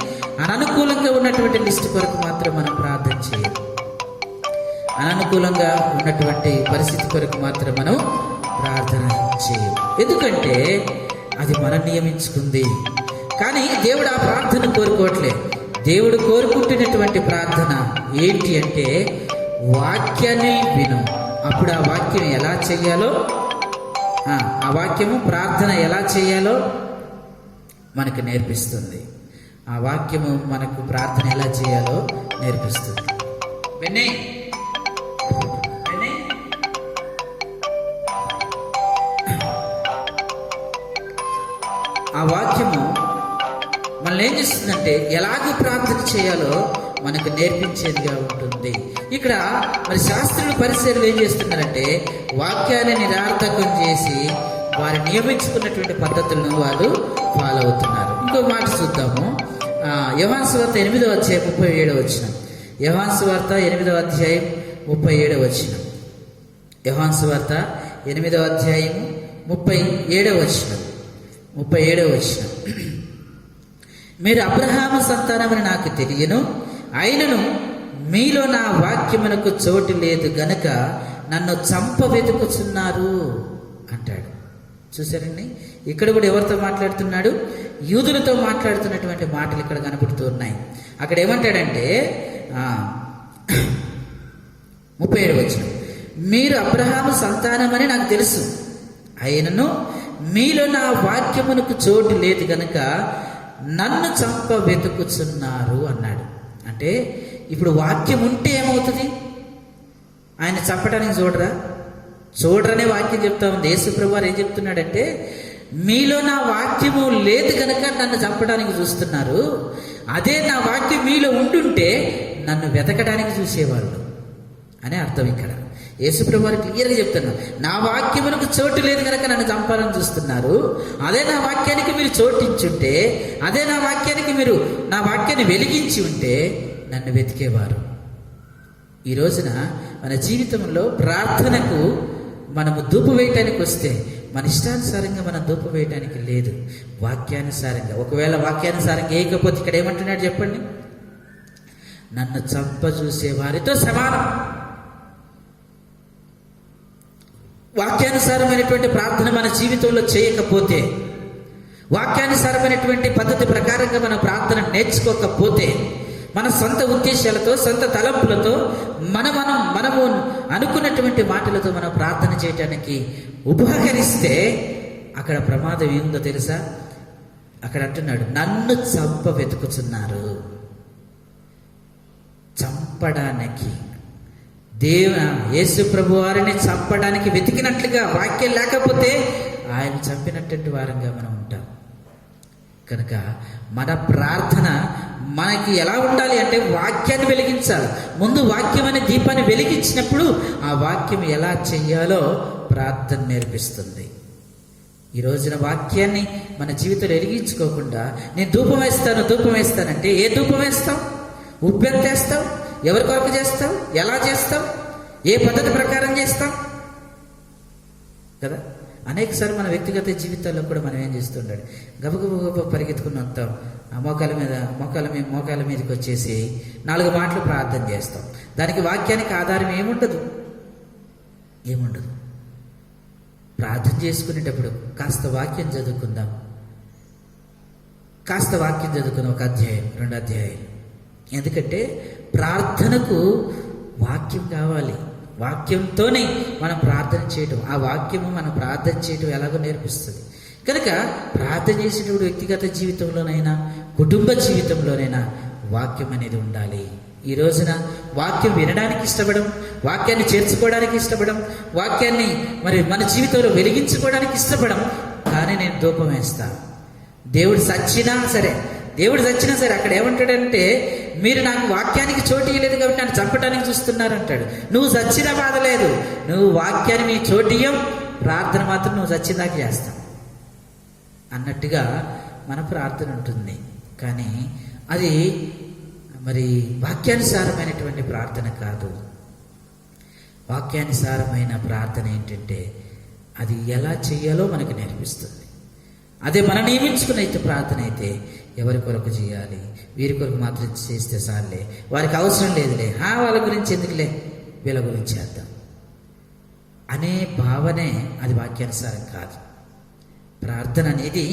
అననుకూలంగా ఉన్నటువంటి లిస్టు కొరకు మాత్రం మనం ప్రార్థన చేయం. అననుకూలంగా ఉన్నటువంటి పరిస్థితి కొరకు మాత్రం మనం ప్రార్థన చేయం. ఎందుకంటే అది మనం నియమించుకుంది. కానీ దేవుడు ఆ ప్రార్థన కోరుకోవట్లేదు. దేవుడు కోరుకుంటున్నటువంటి ప్రార్థన ఏంటి అంటే వాక్యాన్ని విను, అప్పుడు ఆ వాక్యం ఎలా చెయ్యాలో, ఆ వాక్యము ప్రార్థన ఎలా చేయాలో మనకు నేర్పిస్తుంది. ఆ వాక్యము మనకు ప్రార్థన ఎలా చేయాలో నేర్పిస్తుంది. ఆ వాక్యము మనల్ని ఏం చేస్తుందంటే ఎలాగూ ప్రార్థన చేయాలో మనకు నేర్పించేదిగా ఉంటుంది. ఇక్కడ మరి శాస్త్రులు పరిశీలన ఏం చేస్తున్నారంటే వాక్యాన్ని నిరార్థకం చేసి వారు నియమించుకున్నటువంటి పద్ధతులను వారు ఫాలో అవుతున్నారు. ఇంకో మాట చూద్దాము. యోహాను సువార్త 8వ అధ్యాయం 37వ వచనం. యోహాను సువార్త 8వ అధ్యాయం 37వ వచనం. యోహాను సువార్త 8వ అధ్యాయం 37వ వచనం. 37వ వచనం. మీరు అబ్రహాము సంతానమని నాకు తెలియను, అయినను మీలో నా వాక్యమునకు చోటు లేదు గనుక నన్ను చంప వెతుకుచున్నారు అంటాడు. చూసారండి, ఇక్కడ కూడా ఎవరితో మాట్లాడుతున్నాడు? యూదులతో మాట్లాడుతున్నటువంటి మాటలు ఇక్కడ కనబడుతూ ఉన్నాయి. అక్కడ ఏమంటాడంటే 37వ వచనం, మీరు అబ్రహాము సంతానమని నాకు తెలుసు, అయినను మీలో నా వాక్యమునకు చోటు లేదు గనుక నన్ను చంప వెతుకుచున్నారు అన్నాడు. అంటే ఇప్పుడు వాక్యం ఉంటే ఏమవుతుంది? ఆయన చంపడానికి చూడరనే వాక్యం చెప్తా ఉంది. యేసుప్రభు వారు ఏం చెప్తున్నాడంటే మీలో నా వాక్యము లేదు కనుక నన్ను చంపడానికి చూస్తున్నారు, అదే నా వాక్యం మీలో ఉండుంటే నన్ను వెతకడానికి చూసేవాళ్ళు అనే అర్థం. ఇక్కడ యేసుప్రభు వారు క్లియర్గా చెప్తున్నారు, నా వాక్యమునకు చోటు లేదు కనుక నన్ను చంపాలని చూస్తున్నారు, అదే నా వాక్యానికి మీరు చోటించుంటే, అదే నా వాక్యానికి మీరు నా వాక్యాన్ని వెలిగించి ఉంటే నన్ను వెతికేవారు. ఈ రోజున మన జీవితంలో ప్రార్థనకు మనము ధూపు వేయటానికి వస్తే మన ఇష్టానుసారంగా మనం ధూపు వేయటానికి లేదు, వాక్యానుసారంగా. ఒకవేళ వాక్యానుసారంగా వేయకపోతే ఇక్కడ ఏమంటున్నాడు చెప్పండి? నన్ను చంప చూసే వారితో సమానం. వాక్యానుసారమైనటువంటి ప్రార్థన మన జీవితంలో చేయకపోతే, వాక్యానుసారమైనటువంటి పద్ధతి ప్రకారంగా మన ప్రార్థన నేర్చుకోకపోతే, మన సొంత ఉద్దేశాలతో సొంత తలంపులతో మనము అనుకున్నటువంటి మాటలతో మనం ప్రార్థన చేయటానికి ఉపకరిస్తే అక్కడ ప్రమాదం ఏందో తెలుసా? అక్కడ అంటున్నాడు, నన్ను చంప వెతుకుతున్నారు. చంపడానికి యేసు ప్రభు వారిని చంపడానికి వెతికినట్లుగా వాక్యం లేకపోతే ఆయన చంపినటువంటి వారంగా మనం ఉంటాం. కనుక మన ప్రార్థన మనకి ఎలా ఉండాలి అంటే వాక్యాన్ని వెలిగించాలి. ముందు వాక్యం అనే దీపాన్ని వెలిగించినప్పుడు ఆ వాక్యం ఎలా చెయ్యాలో ప్రార్థన నేర్పిస్తుంది. ఈ రోజున వాక్యాన్ని మన జీవితంలో వెలిగించుకోకుండా నేను ధూపం వేస్తానంటే ఏ ధూపం వేస్తావు? ఉప్పెంత వేస్తావు? ఎవరి కొరకు చేస్తావు? ఎలా చేస్తావు? ఏ పద్ధతి ప్రకారం చేస్తాం కదా? అనేకసార్లు మన వ్యక్తిగత జీవితాల్లో కూడా మనం ఏం చేస్తుంటాడు, గబగబ పరిగెత్తుకుని వస్తాం, ఆ మోకాల మీదకి వచ్చేసి 4 మాటలు ప్రార్థన చేస్తాం. దానికి వాక్యానికి ఆధారం ఏముండదు. ప్రార్థన చేసుకునేటప్పుడు కాస్త వాక్యం చదువుకుందాం. ఒక అధ్యాయం 2 అధ్యాయాలు. ఎందుకంటే ప్రార్థనకు వాక్యం కావాలి. వాక్యంతోనే మనం ప్రార్థన చేయటం, ఆ వాక్యము మనం ప్రార్థన చేయటం ఎలాగో నేర్పిస్తుంది. కనుక ప్రార్థన చేసేటప్పుడు వ్యక్తిగత జీవితంలోనైనా కుటుంబ జీవితంలోనైనా వాక్యం అనేది ఉండాలి. ఈ రోజున వాక్యం వినడానికి ఇష్టపడం, వాక్యాన్ని చేర్చుకోవడానికి ఇష్టపడం, వాక్యాన్ని మరి మన జీవితంలో వెలిగించుకోవడానికి ఇష్టపడం. కానీ నేను ధూపం వేస్తాను, దేవుడు చచ్చినా సరే అక్కడ ఏమంటాడంటే మీరు నాకు వాక్యానికి చోటు ఇవ్వలేదు కాబట్టి నన్ను చంపడానికి చూస్తున్నారంటాడు. నువ్వు చచ్చిన బాధ లేదు, నువ్వు వాక్యాన్ని నీ చోటియం, ప్రార్థన మాత్రం నువ్వు చచ్చిందాక చేస్తావు అన్నట్టుగా మన ప్రార్థన ఉంటుంది. కానీ అది మరి వాక్యానుసారమైనటువంటి ప్రార్థన కాదు. వాక్యానుసారమైన ప్రార్థన ఏంటంటే అది ఎలా చేయాలో మనకు నేర్పిస్తుంది. అదే మనం నియమించుకున్న ప్రార్థన అయితే ఎవరి కొరకు చేయాలి, వీరి కొరకు మాత్రం చేస్తే చాలే, వారికి అవసరం లేదులే, వాళ్ళ గురించి ఎందుకులే, వీళ్ళ గురించి చేద్దాం అనే భావనే అది వాక్యానుసారం కాదు. ప్రార్థన అనేది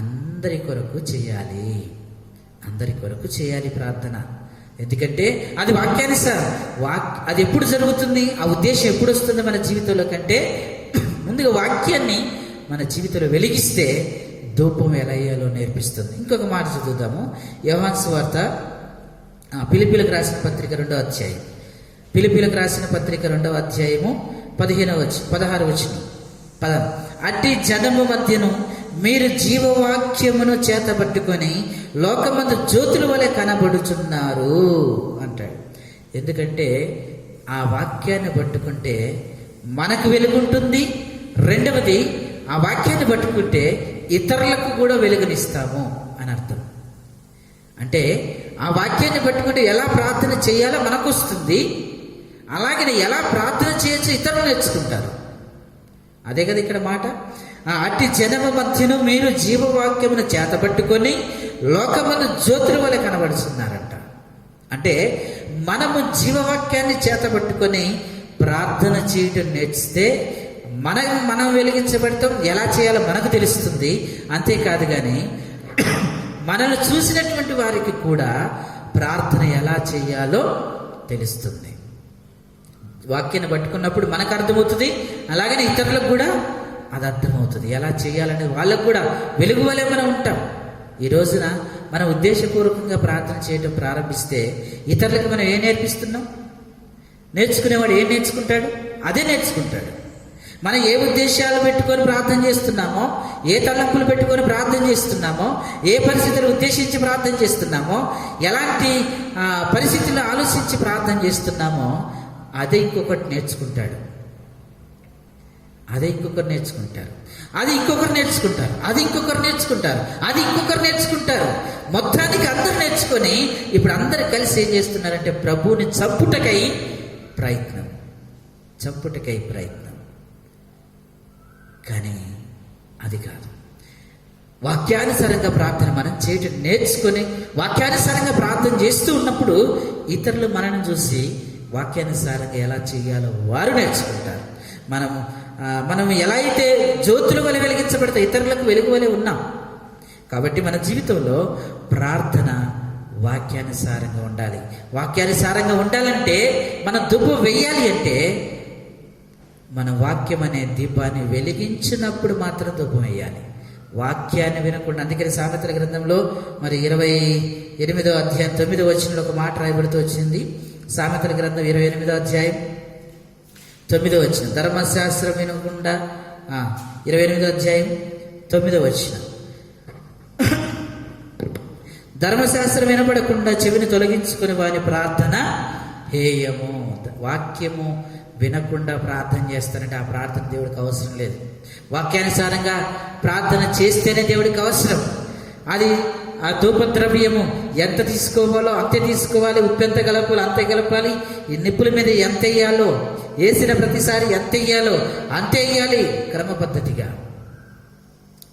అందరి కొరకు చేయాలి, ప్రార్థన. ఎందుకంటే అది వాక్యానుసారం. అది ఎప్పుడు జరుగుతుంది, ఆ ఉద్దేశం ఎప్పుడు వస్తుంది మన జీవితంలో కంటే ముందుగా వాక్యాన్ని మన జీవితంలో వెలిగిస్తే ధూపం ఎలా వేయాలో నేర్పిస్తుంది. ఇంకొక మాట చదువుదాము. యోహాను సువార్త ఫిలిప్పీలకు రాసిన పత్రిక 2వ అధ్యాయం. ఫిలిప్పీలకు రాసిన పత్రిక 2వ అధ్యాయము 16 వచనం. అట్టి జనము మధ్యను మీరు జీవవాక్యమును చేతబట్టుకొని లోకమందు జ్యోతుల వలె కనబడుచున్నారు అంటాడు. ఎందుకంటే ఆ వాక్యాన్ని పట్టుకుంటే మనకు వెలుగుంటుంది. రెండవది, ఆ వాక్యాన్ని పట్టుకుంటే ఇతరులకు కూడా వెలుగునిస్తాము అని అర్థం. అంటే ఆ వాక్యాన్ని పట్టుకుంటే ఎలా ప్రార్థన చేయాలో మనకు వస్తుంది, అలాగే ఎలా ప్రార్థన చేయొచ్చు ఇతరులు నేర్చుకుంటారు. అదే కదా ఇక్కడ మాట. అట్టి జనమ మధ్యను మీరు జీవవాక్యమును చేతబట్టుకొని లోకమందు జ్యోతుల వలె కనబడుతున్నారంట. అంటే మనము చేతబట్టుకొని ప్రార్థన చేయటం నేర్చితే మనం వెలిగించబడతాం. ఎలా చేయాలో మనకు తెలుస్తుంది. అంతేకాదు కానీ మనల్ని చూసినటువంటి వారికి కూడా ప్రార్థన ఎలా చేయాలో తెలుస్తుంది. వాక్యాన్ని పట్టుకున్నప్పుడు మనకు అర్థమవుతుంది, అలాగనే ఇతరులకు కూడా అది అర్థమవుతుంది. ఎలా చేయాలని వాళ్ళకు కూడా వెలుగు వలె మనం ఉంటాం. ఈ రోజున మనం ఉద్దేశపూర్వకంగా ప్రార్థన చేయడం ప్రారంభిస్తే ఇతరులకు మనం ఏం నేర్పిస్తున్నాం? నేర్చుకునేవాడు ఏం నేర్చుకుంటాడు? అదే నేర్చుకుంటాడు. మనం ఏ ఉద్దేశాలు పెట్టుకొని ప్రార్థన చేస్తున్నామో, ఏ తలంపులు పెట్టుకొని ప్రార్థన చేస్తున్నామో, ఏ పరిస్థితులు ఉద్దేశించి ప్రార్థన చేస్తున్నామో, ఎలాంటి పరిస్థితులు ఆలోచించి ప్రార్థన చేస్తున్నామో అదే ఇంకొకటి నేర్చుకుంటాడు. అదే ఇంకొకరు నేర్చుకుంటారు. అది ఇంకొకరు నేర్చుకుంటారు. అది ఇంకొకరు నేర్చుకుంటారు. అది ఇంకొకరు నేర్చుకుంటారు. మొత్తానికి అందరు నేర్చుకొని ఇప్పుడు అందరు కలిసి ఏం చేస్తున్నారంటే ప్రభువుని చంపుటకై ప్రయత్నం. కానీ అది కాదు. వాక్యానుసారంగా ప్రార్థన మనం చేయటం నేర్చుకొని వాక్యానుసారంగా ప్రార్థన చేస్తూ ఉన్నప్పుడు ఇతరులు మనల్ని చూసి వాక్యానుసారంగా ఎలా చేయాలో వారు నేర్చుకుంటారు. మనం ఎలా అయితే జ్యోతుల వలె వెలిగించబడితే ఇతరులకు వెలుగు వలె ఉన్నాం. కాబట్టి మన జీవితంలో ప్రార్థన వాక్యానుసారంగా ఉండాలి. వాక్యానుసారంగా ఉండాలంటే మన ధూపం వెయ్యాలి అంటే మన వాక్యం అనే దీపాన్ని వెలిగించినప్పుడు మాత్రం ధూపం వేయాలి. వాక్యాన్ని వినకుండా. అందుకని సామెతల గ్రంథంలో మరి 28వ అధ్యాయం 9వ వచనంలో ఒక మాట రాయబడుతూ వచ్చింది. సామెతల గ్రంథం 28వ అధ్యాయం 9వ వచనం. ధర్మశాస్త్రం వినకుండా 28వ అధ్యాయం 9వ వచనం. ధర్మశాస్త్రం వినపడకుండా చెవిని తొలగించుకుని వాని ప్రార్థన హేయము. వాక్యము వినకుండా ప్రార్థన చేస్తానంటే ఆ ప్రార్థన దేవుడికి అవసరం లేదు. వాక్యానుసారంగా ప్రార్థన చేస్తేనే దేవుడికి అవసరం. అది ఆ ధూపద్రవ్యము ఎంత తీసుకోవాలో అంతే తీసుకోవాలి. ఉప్పు ఎంత కలపాలో అంతే కలపాలి. ఈ నిప్పుల మీద ఎంత వేయాలో, వేసిన ప్రతిసారి ఎంత వేయాలో అంతే వేయాలి క్రమ పద్ధతిగా.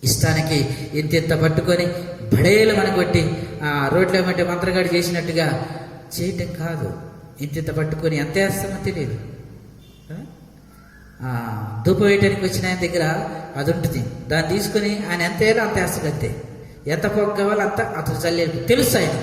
ఇష్టానికి ఇంత పట్టుకొని బడేలు మనకు కొట్టి రోడ్లో ఏమంటే మంత్రగాడు చేసినట్టుగా చేయటం కాదు. ఇంత పట్టుకొని ఎంత వేస్తామో తెలియదు. ధూపం వేయటానికి వచ్చిన ఆయన దగ్గర అది ఉంటుంది. దాన్ని తీసుకొని ఆయన ఎంత వేయాలో అంత వేస్తాడు అంతే. ఎంత పొగ కావాలో అంత అతను చల్లేదు తెలుసు ఆయన.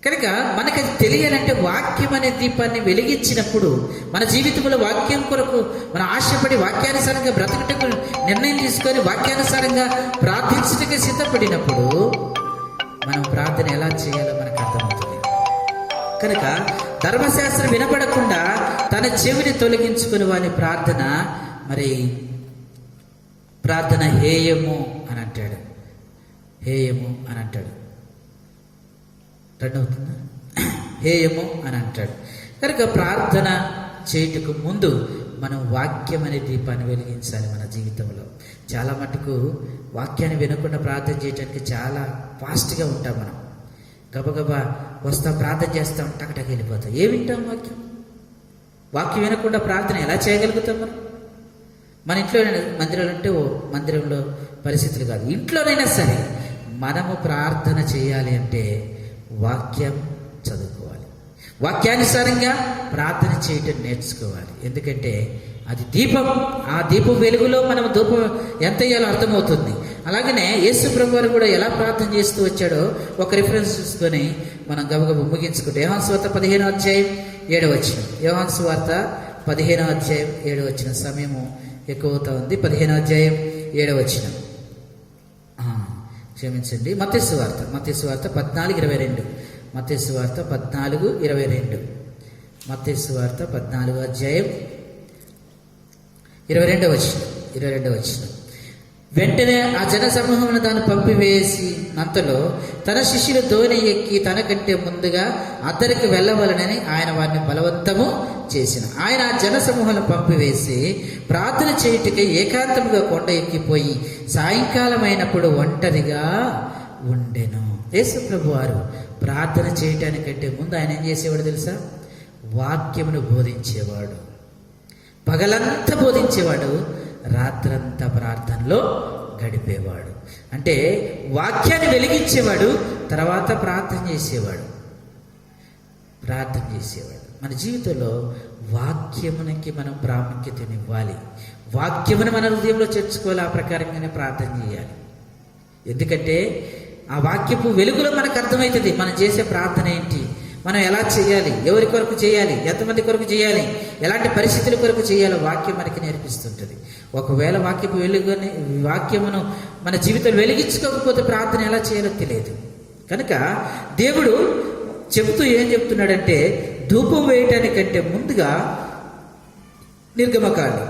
కనుక మనకి అది తెలియాలంటే వాక్యం అనే దీపాన్ని వెలిగించినప్పుడు మన జీవితంలో వాక్యం కొరకు మనం ఆశపడి వాక్యానుసారంగా బ్రతకటకు నిర్ణయం తీసుకొని వాక్యానుసారంగా ప్రార్థించటకే సిద్ధపడినప్పుడు మనం ప్రార్థన ఎలా చేయాలో మనకు అర్థమవుతుంది. కనుక ధర్మశాస్త్రం వినపడకుండా తన చెవిని తొలగించుకుని వాని ప్రార్థన హేయము అని అంటాడు. రెండవుతుందా? హేయము అని అంటాడు. కనుక ప్రార్థన చేయుటకు ముందు మనం వాక్యం అనే దీపాన్ని వెలిగించాలి మన జీవితంలో. చాలా మటుకు వాక్యాన్ని వినకుండా ప్రార్థన చేయడానికి చాలా ఫాస్ట్గా ఉంటాం. మనం గబగబా వస్తాం, ప్రార్థన చేస్తాం, టకటక వెళ్ళిపోతాం. ఏ వింటాం? వాక్యం వినకుండా ప్రార్థన ఎలా చేయగలుగుతాం? మన ఇంట్లో మందిరాలు అంటే మందిరంలో పరిస్థితులు కాదు, ఇంట్లోనైనా సరే మనము ప్రార్థన చేయాలి అంటే వాక్యం చదువుకోవాలి. వాక్యానుసారంగా ప్రార్థన చేయటం నేర్చుకోవాలి. ఎందుకంటే అది దీపం. ఆ దీపం వెలుగులో మనం ధూపం ఎంత వేయాలో అర్థమవుతుంది. అలాగనే యేసు ప్రభు వారు కూడా ఎలా ప్రార్థన చేస్తూ వచ్చాడో ఒక రిఫరెన్స్ చూసుకొని మనం గబగబ ముగించుకుంటే యోహాను సువార్త 15వ అధ్యాయం 7వ వచనం. యోహాను సువార్త 15వ అధ్యాయం 7వ వచనం. సమయము ఎక్కువ అవుతా ఉంది. 15వ అధ్యాయం 7వ వచనం. క్షమించండి. మత్తయి సువార్త 14:22. మత్తయి సువార్త 14:22. మత్తయి సువార్త 14వ అధ్యాయం 22వ వచనం. వెంటనే ఆ జన సమూహమును తాను పంపివేసినంతలో తన శిష్యులు ధోని ఎక్కి తనకంటే ముందుగా అద్దరికి వెళ్ళవలనని ఆయన వారిని బలవంతము చేసిన. ఆయన ఆ జన సమూహాలను పంపివేసి ప్రార్థన చేయుటకై ఏకాంతముగా కొండ ఎక్కిపోయి సాయంకాలం అయినప్పుడు ఒంటరిగా ఉండెను. యేసు ప్రభు వారు ప్రార్థన చేయటానికంటే ముందు ఆయన ఏం చేసేవాడు తెలుసా? వాక్యమును బోధించేవాడు. పగలంతా బోధించేవాడు, రాత్రంతా ప్రార్థనలో గడిపేవాడు. అంటే వాక్యాన్ని వెలిగించేవాడు, తర్వాత ప్రార్థన చేసేవాడు. మన జీవితంలో వాక్యమునికి మనం ప్రాముఖ్యతనివ్వాలి. వాక్యమును మన హృదయంలో చేర్చుకోవాలి. ఆ ప్రకారంగానే ప్రార్థన చేయాలి. ఎందుకంటే ఆ వాక్యపు వెలుగులో మనకు అర్థమవుతుంది మనం చేసే ప్రార్థన ఏంటి, మనం ఎలా చేయాలి, ఎవరి కొరకు చేయాలి, ఎంతమంది కొరకు చేయాలి, ఎలాంటి పరిస్థితుల కొరకు చేయాలో వాక్యం మనకి నేర్పిస్తుంటుంది. ఒకవేళ వాక్యమును మన జీవితంలో వెలిగించుకోకపోతే ప్రార్థన ఎలా చేయాలో తెలియదు. కనుక దేవుడు చెబుతూ ఏం చెప్తున్నాడంటే, ధూపం వేయటానికంటే ముందుగా నిర్గమకాండం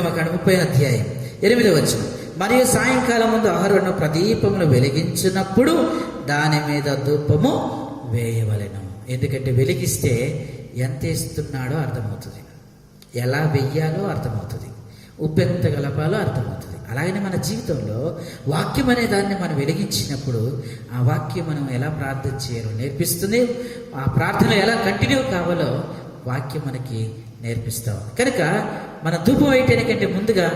30వ అధ్యాయం 8వ వచనం. మరియు సాయంకాలం ముందు అహరోను ప్రదీపమును వెలిగించినప్పుడు దాని మీద ధూపము వేయవలెను. ఎందుకంటే వెలిగిస్తే ఎంత వేస్తున్నాడో అర్థమవుతుంది, ఎలా వెయ్యాలో అర్థమవుతుంది, ఉప్పెంత గలపాలో అర్థమవుతుంది. అలాగనే మన జీవితంలో వాక్యం అనే దాన్ని మనం వెలిగించినప్పుడు ఆ వాక్యం మనం ఎలా ప్రార్థన చేయాలో నేర్పిస్తుంది. ఆ ప్రార్థన ఎలా కంటిన్యూ కావాలో వాక్యం మనకి నేర్పిస్తాం. కనుక మన ధూపం వేయటానికంటే ముందుగా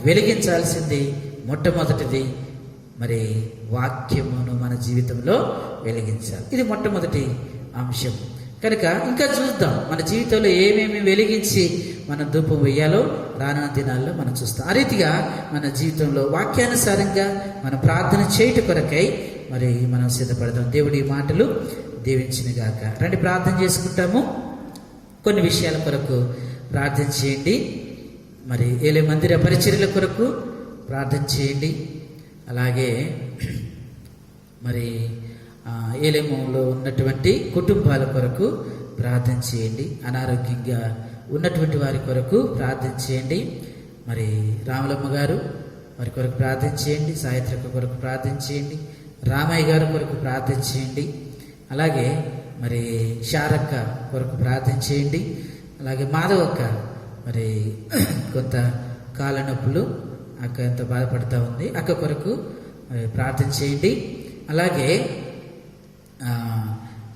వెలిగించాల్సింది మొట్టమొదటిది మరి వాక్యమును మన జీవితంలో వెలిగించాలి. ఇది మొట్టమొదటి అంశం. కనుక ఇంకా చూద్దాం మన జీవితంలో ఏమేమి వెలిగించి మనం ధూపం వేయాలో రానున్న దినాల్లో మనం చూస్తాం. ఆ రీతిగా మన జీవితంలో వాక్యానుసారంగా మనం ప్రార్థన చేయట కొరకై మరి మనం సిద్ధపడదాం. దేవుడి మాటలు దీవించునుగాక. రండి ప్రార్థన చేసుకుంటాము. కొన్ని విషయాల కొరకు ప్రార్థన చేయండి. మరి ఏలే మందిర పరిచర్యల కొరకు ప్రార్థన చేయండి. అలాగే మరి ఏలేములో ఉన్నటువంటి కుటుంబాల కొరకు ప్రార్థన చేయండి. అనారోగ్యంగా ఉన్నటువంటి వారి కొరకు ప్రార్థన చేయండి. మరి రాములమ్మ గారు వారి కొరకు ప్రార్థన చేయండి. సాయిత్రక కొరకు ప్రార్థన చేయండి. రామయ్య గారి కొరకు ప్రార్థన చేయండి. అలాగే మరి శారక్క కొరకు ప్రార్థన చేయండి. అలాగే మాధవక్క మరి కొంత కాళ్ళ నొప్పులు, అక్క ఎంత బాధపడుతూ ఉంది, అక్క కొరకు ప్రార్థన చేయండి. అలాగే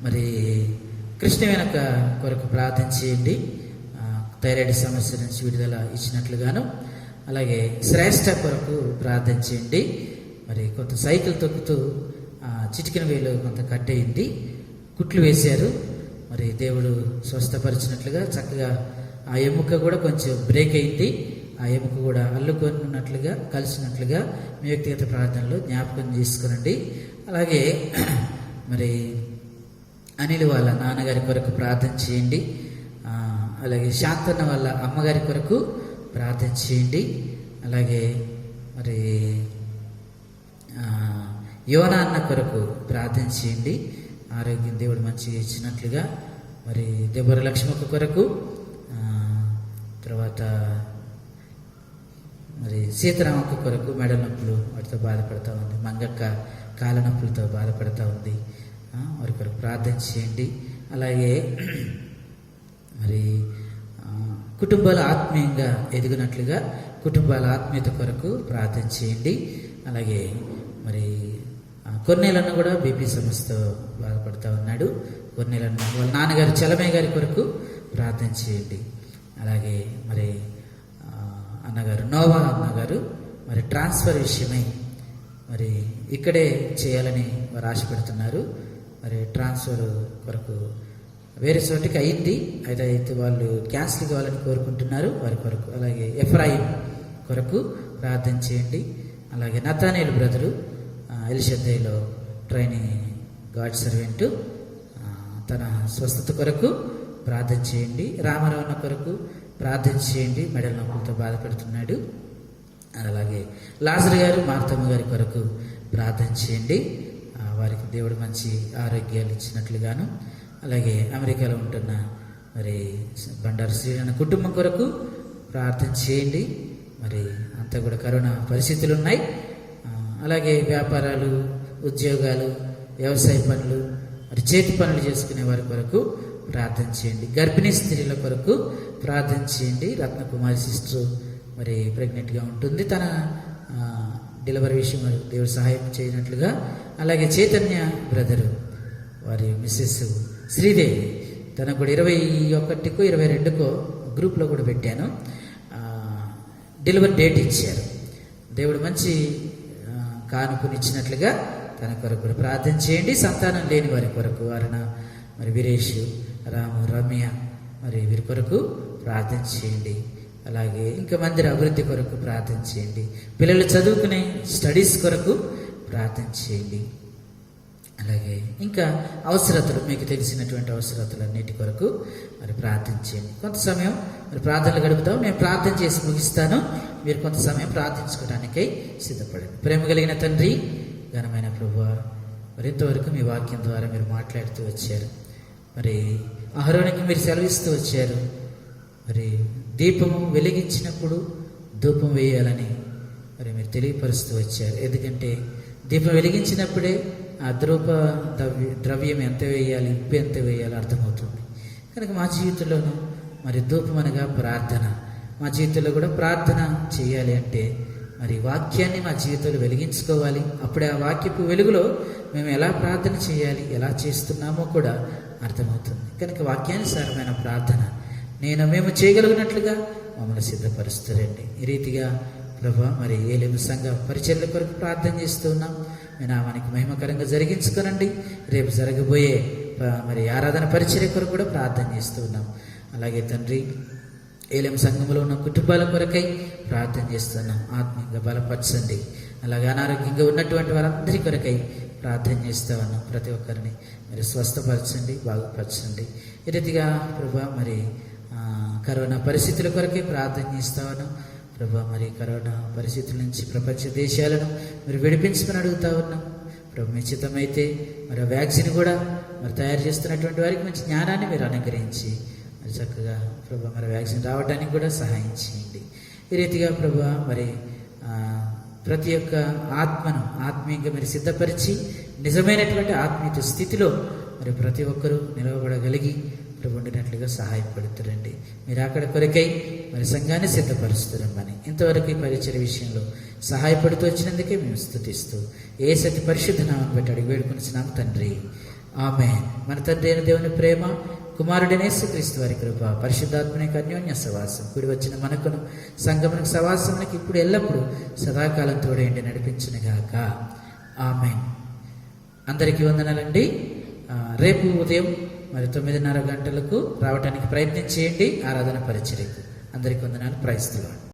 మరి కృష్ణవేనక్క కొరకు ప్రార్థన చేయండి. థైరాయిడ్ సమస్య నుంచి విడుదల ఇచ్చినట్లుగాను. అలాగే శ్రేష్ఠ కొరకు ప్రార్థన చేయండి. మరి కొంత సైకిల్ తొక్కుతూ చిటికిన వేలు కొంత కట్టేయండి, కుట్లు వేశారు. మరి దేవుడు స్వస్థపరిచినట్లుగా చక్కగా ఆ ఎముక కూడా కొంచెం బ్రేక్ అయింది. ఆ ఎముక కూడా అల్లుకొన్నట్లుగా కలిసినట్లుగా మీ వ్యక్తిగత ప్రార్థనలో జ్ఞాపకం చేసుకునండి. అలాగే మరి అనిల్ వాళ్ళ నాన్నగారి కొరకు ప్రార్థన చేయండి. అలాగే శాంతన్న వాళ్ళ అమ్మగారి కొరకు ప్రార్థన చేయండి. అలాగే మరి యోనా అన్న కొరకు ప్రార్థన చేయండి. ఆరోగ్యం దేవుడు మంచిగా ఇచ్చినట్లుగా. మరి దెబ్బర లక్ష్మక్క కొరకు, తర్వాత మరి సీతారామక్క కొరకు మెడ నొప్పులు వాటితో బాధపడుతూ ఉంది. మంగక్క కాళ్ళ నొప్పులతో బాధపడుతూ ఉంది, వారి కొరకు ప్రార్థన చేయండి. అలాగే మరి కుటుంబాలు ఆత్మీయంగా ఎదిగినట్లుగా కుటుంబాల ఆత్మీయత కొరకు ప్రార్థన చేయండి. అలాగే మరి కొన్నేళ్ళను కూడా బీపీ సమస్యతో బాధపడుతూ ఉన్నాడు. కొన్నేళ్ళను వాళ్ళ నాన్నగారు చలమయ్య గారి కొరకు ప్రార్థన చేయండి. అలాగే మరి అన్నగారు నోవా అన్నగారు మరి ట్రాన్స్ఫర్ విషయమై మరి ఇక్కడే చేయాలని వారు ఆశపడుతున్నారు. మరి ట్రాన్స్ఫర్ కొరకు వేరే చోటికి అయింది, అయితే వాళ్ళు క్యాన్సిల్ కావాలని కోరుకుంటున్నారు వారి కొరకు. అలాగే ఎఫ్రాయిం కొరకు ప్రార్థన చేయండి. అలాగే Nathanelu brother ఎల్షద్దైలో training God servant, తన స్వస్థత కొరకు ప్రార్థన చేయండి. రామారావణ కొరకు ప్రార్థన చేయండి, మెడల నొప్పులతో బాధపడుతున్నాడు. అలాగే లాజర్ గారు మార్తమ్మ గారి కొరకు ప్రార్థన చేయండి, వారికి దేవుడు మంచి ఆరోగ్యాలు ఇచ్చినట్లుగాను. అలాగే అమెరికాలో ఉంటున్న మరి బండారు శ్రీరణ కుటుంబం కొరకు ప్రార్థన చేయండి. మరి అంతా కూడా కరోనా పరిస్థితులు ఉన్నాయి. అలాగే వ్యాపారాలు, ఉద్యోగాలు, వ్యవసాయ పనులు, మరి చేతి పనులు చేసుకునే వారి కొరకు ప్రార్థన చేయండి. గర్భిణీ స్త్రీల కొరకు ప్రార్థన చేయండి. రత్నకుమారి సిస్టర్ మరి ప్రెగ్నెంట్గా ఉంటుంది, తన డెలివరీ విషయం దేవుడు సహాయం చేయనట్లుగా. అలాగే చైతన్య బ్రదరు వారి మిస్సెస్ శ్రీదేవి, తనకు కూడా 21కో 22కో గ్రూప్లో కూడా పెట్టాను, డెలివరీ డేట్ ఇచ్చారు. దేవుడు మంచి కానుకనిచ్చినట్లుగా తన కొరకు కూడా ప్రార్థన చేయండి. సంతానం లేని వారి కొరకు వారిన మరి వీరేష్, రాము, రమ్య మరి వీరి కొరకు ప్రార్థన చేయండి. అలాగే ఇంకా మందిర అభివృద్ధి కొరకు ప్రార్థన చేయండి. పిల్లలు చదువుకునే స్టడీస్ కొరకు ప్రార్థన చేయండి. అలాగే ఇంకా అవసరతలు, మీకు తెలిసినటువంటి అవసరతలన్నిటి కొరకు మరి ప్రార్థన చేయండి. కొంత సమయం మరి ప్రార్థనలు గడుపుతాం. నేను ప్రార్థన చేసి ముగిస్తాను, మీరు కొంత సమయం ప్రార్థించుకోవడానికై సిద్ధపడండి. ప్రేమ కలిగిన తండ్రి, ఘనమైన ప్రభువా, మరి ఇంతవరకు మీ వాక్యం ద్వారా మీరు మాట్లాడుతూ వచ్చారు. మరి అహరోనికి మీరు సెలవిస్తూ వచ్చారు, మరి దీపము వెలిగించినప్పుడు ధూపం వేయాలని మరి మీరు తెలియపరుస్తూ వచ్చారు. ఎందుకంటే దీపం వెలిగించినప్పుడే ఆ ద్రవ్యం ఎంత వేయాలి, ఉప్పు ఎంత వేయాలి అర్థమవుతుంది. కనుక మా జీవితంలోనూ మరి ధూపం అనగా ప్రార్థన, మా జీవితంలో కూడా ప్రార్థన చేయాలి అంటే మరి వాక్యాన్ని మా జీవితంలో వెలిగించుకోవాలి. అప్పుడే ఆ వాక్యపు వెలుగులో మేము ఎలా ప్రార్థన చేయాలి, ఎలా చేస్తున్నామో కూడా అర్థమవుతుంది. కనుక వాక్యానుసారమైన ప్రార్థన మేము చేయగలిగినట్లుగా మమ్మల్ని సిద్ధపరుస్తారండి. ఈ రీతిగా ప్రభా మరి ఏలేము సంఘ పరిచర్ల కొరకు ప్రార్థన చేస్తూ ఉన్నాం. మీ నామానికి మహిమకరంగా జరిగించుకోనండి. రేపు జరగబోయే మరి ఆరాధన పరిచర్య కొరకు కూడా ప్రార్థన చేస్తూ ఉన్నాం. అలాగే తండ్రి, ఏలేము సంఘంలో ఉన్న కుటుంబాల కొరకై ప్రార్థన చేస్తున్నాం. ఆత్మీయంగా బలపరచండి. అలాగే అనారోగ్యంగా ఉన్నటువంటి వారందరి కొరకై ప్రార్థన చేస్తూ ఉన్నాం. ప్రతి ఒక్కరిని మీరు స్వస్థపరచండి, బాగుపరచండి. ఈ రీతిగా ప్రభా మరి కరోనా పరిస్థితుల కొరకే ప్రార్థన చేస్తూ ఉన్నాం. ప్రభా మరి కరోనా పరిస్థితుల నుంచి ప్రపంచ దేశాలను మీరు విడిపించమని అడుగుతా ఉన్నాం. ప్రభు నిశ్చితమైతే మరి వ్యాక్సిన్ కూడా మరి తయారు చేస్తున్నటువంటి వారికి మంచి జ్ఞానాన్ని మీరు అనుగ్రహించి మరి చక్కగా ప్రభా మరి వ్యాక్సిన్ రావడానికి కూడా సహాయం చేయండి. ఈ రీతిగా ప్రభా మరి ప్రతి ఒక్క ఆత్మను ఆత్మీయంగా మీరు సిద్ధపరిచి నిజమైనటువంటి ఆత్మీయ స్థితిలో మరి ప్రతి ఒక్కరూ నిలవబడగలిగి ప్రభు ఉండినట్లుగా సహాయపడుతురండి. మీరు అక్కడ కొరకై మరి సంఘాన్ని సిద్ధపరుస్తురమ్మని ఇంతవరకు ఈ పరిచర్య విషయంలో సహాయపడుతూ వచ్చినందుకే మేము స్తుతిస్తూ యేసు పరిశుద్ధ నామమున బట్టి అడిగి వేడుకొనిచున్నాం తండ్రి, ఆమేన్. మన తండ్రి అయిన దేవుని ప్రేమ, కుమారుడైన యేసుక్రీస్తు వారి కృప, పరిశుద్ధాత్మని అన్యోన్య సవాసం కూడి వచ్చిన మనకును సంఘమునకు సవాసమునకి ఇప్పుడు ఎల్లప్పుడూ సదాకాలం తోడేండి నడిపించునుగాక. ఆమేన్. అందరికీ వందనాలండి. రేపు ఉదయం మరి 9:30 గంటలకు రావడానికి ప్రయత్నం చేయండి ఆరాధన పరిచర్యకు. అందరికీ వందనాలు. Praise the lord.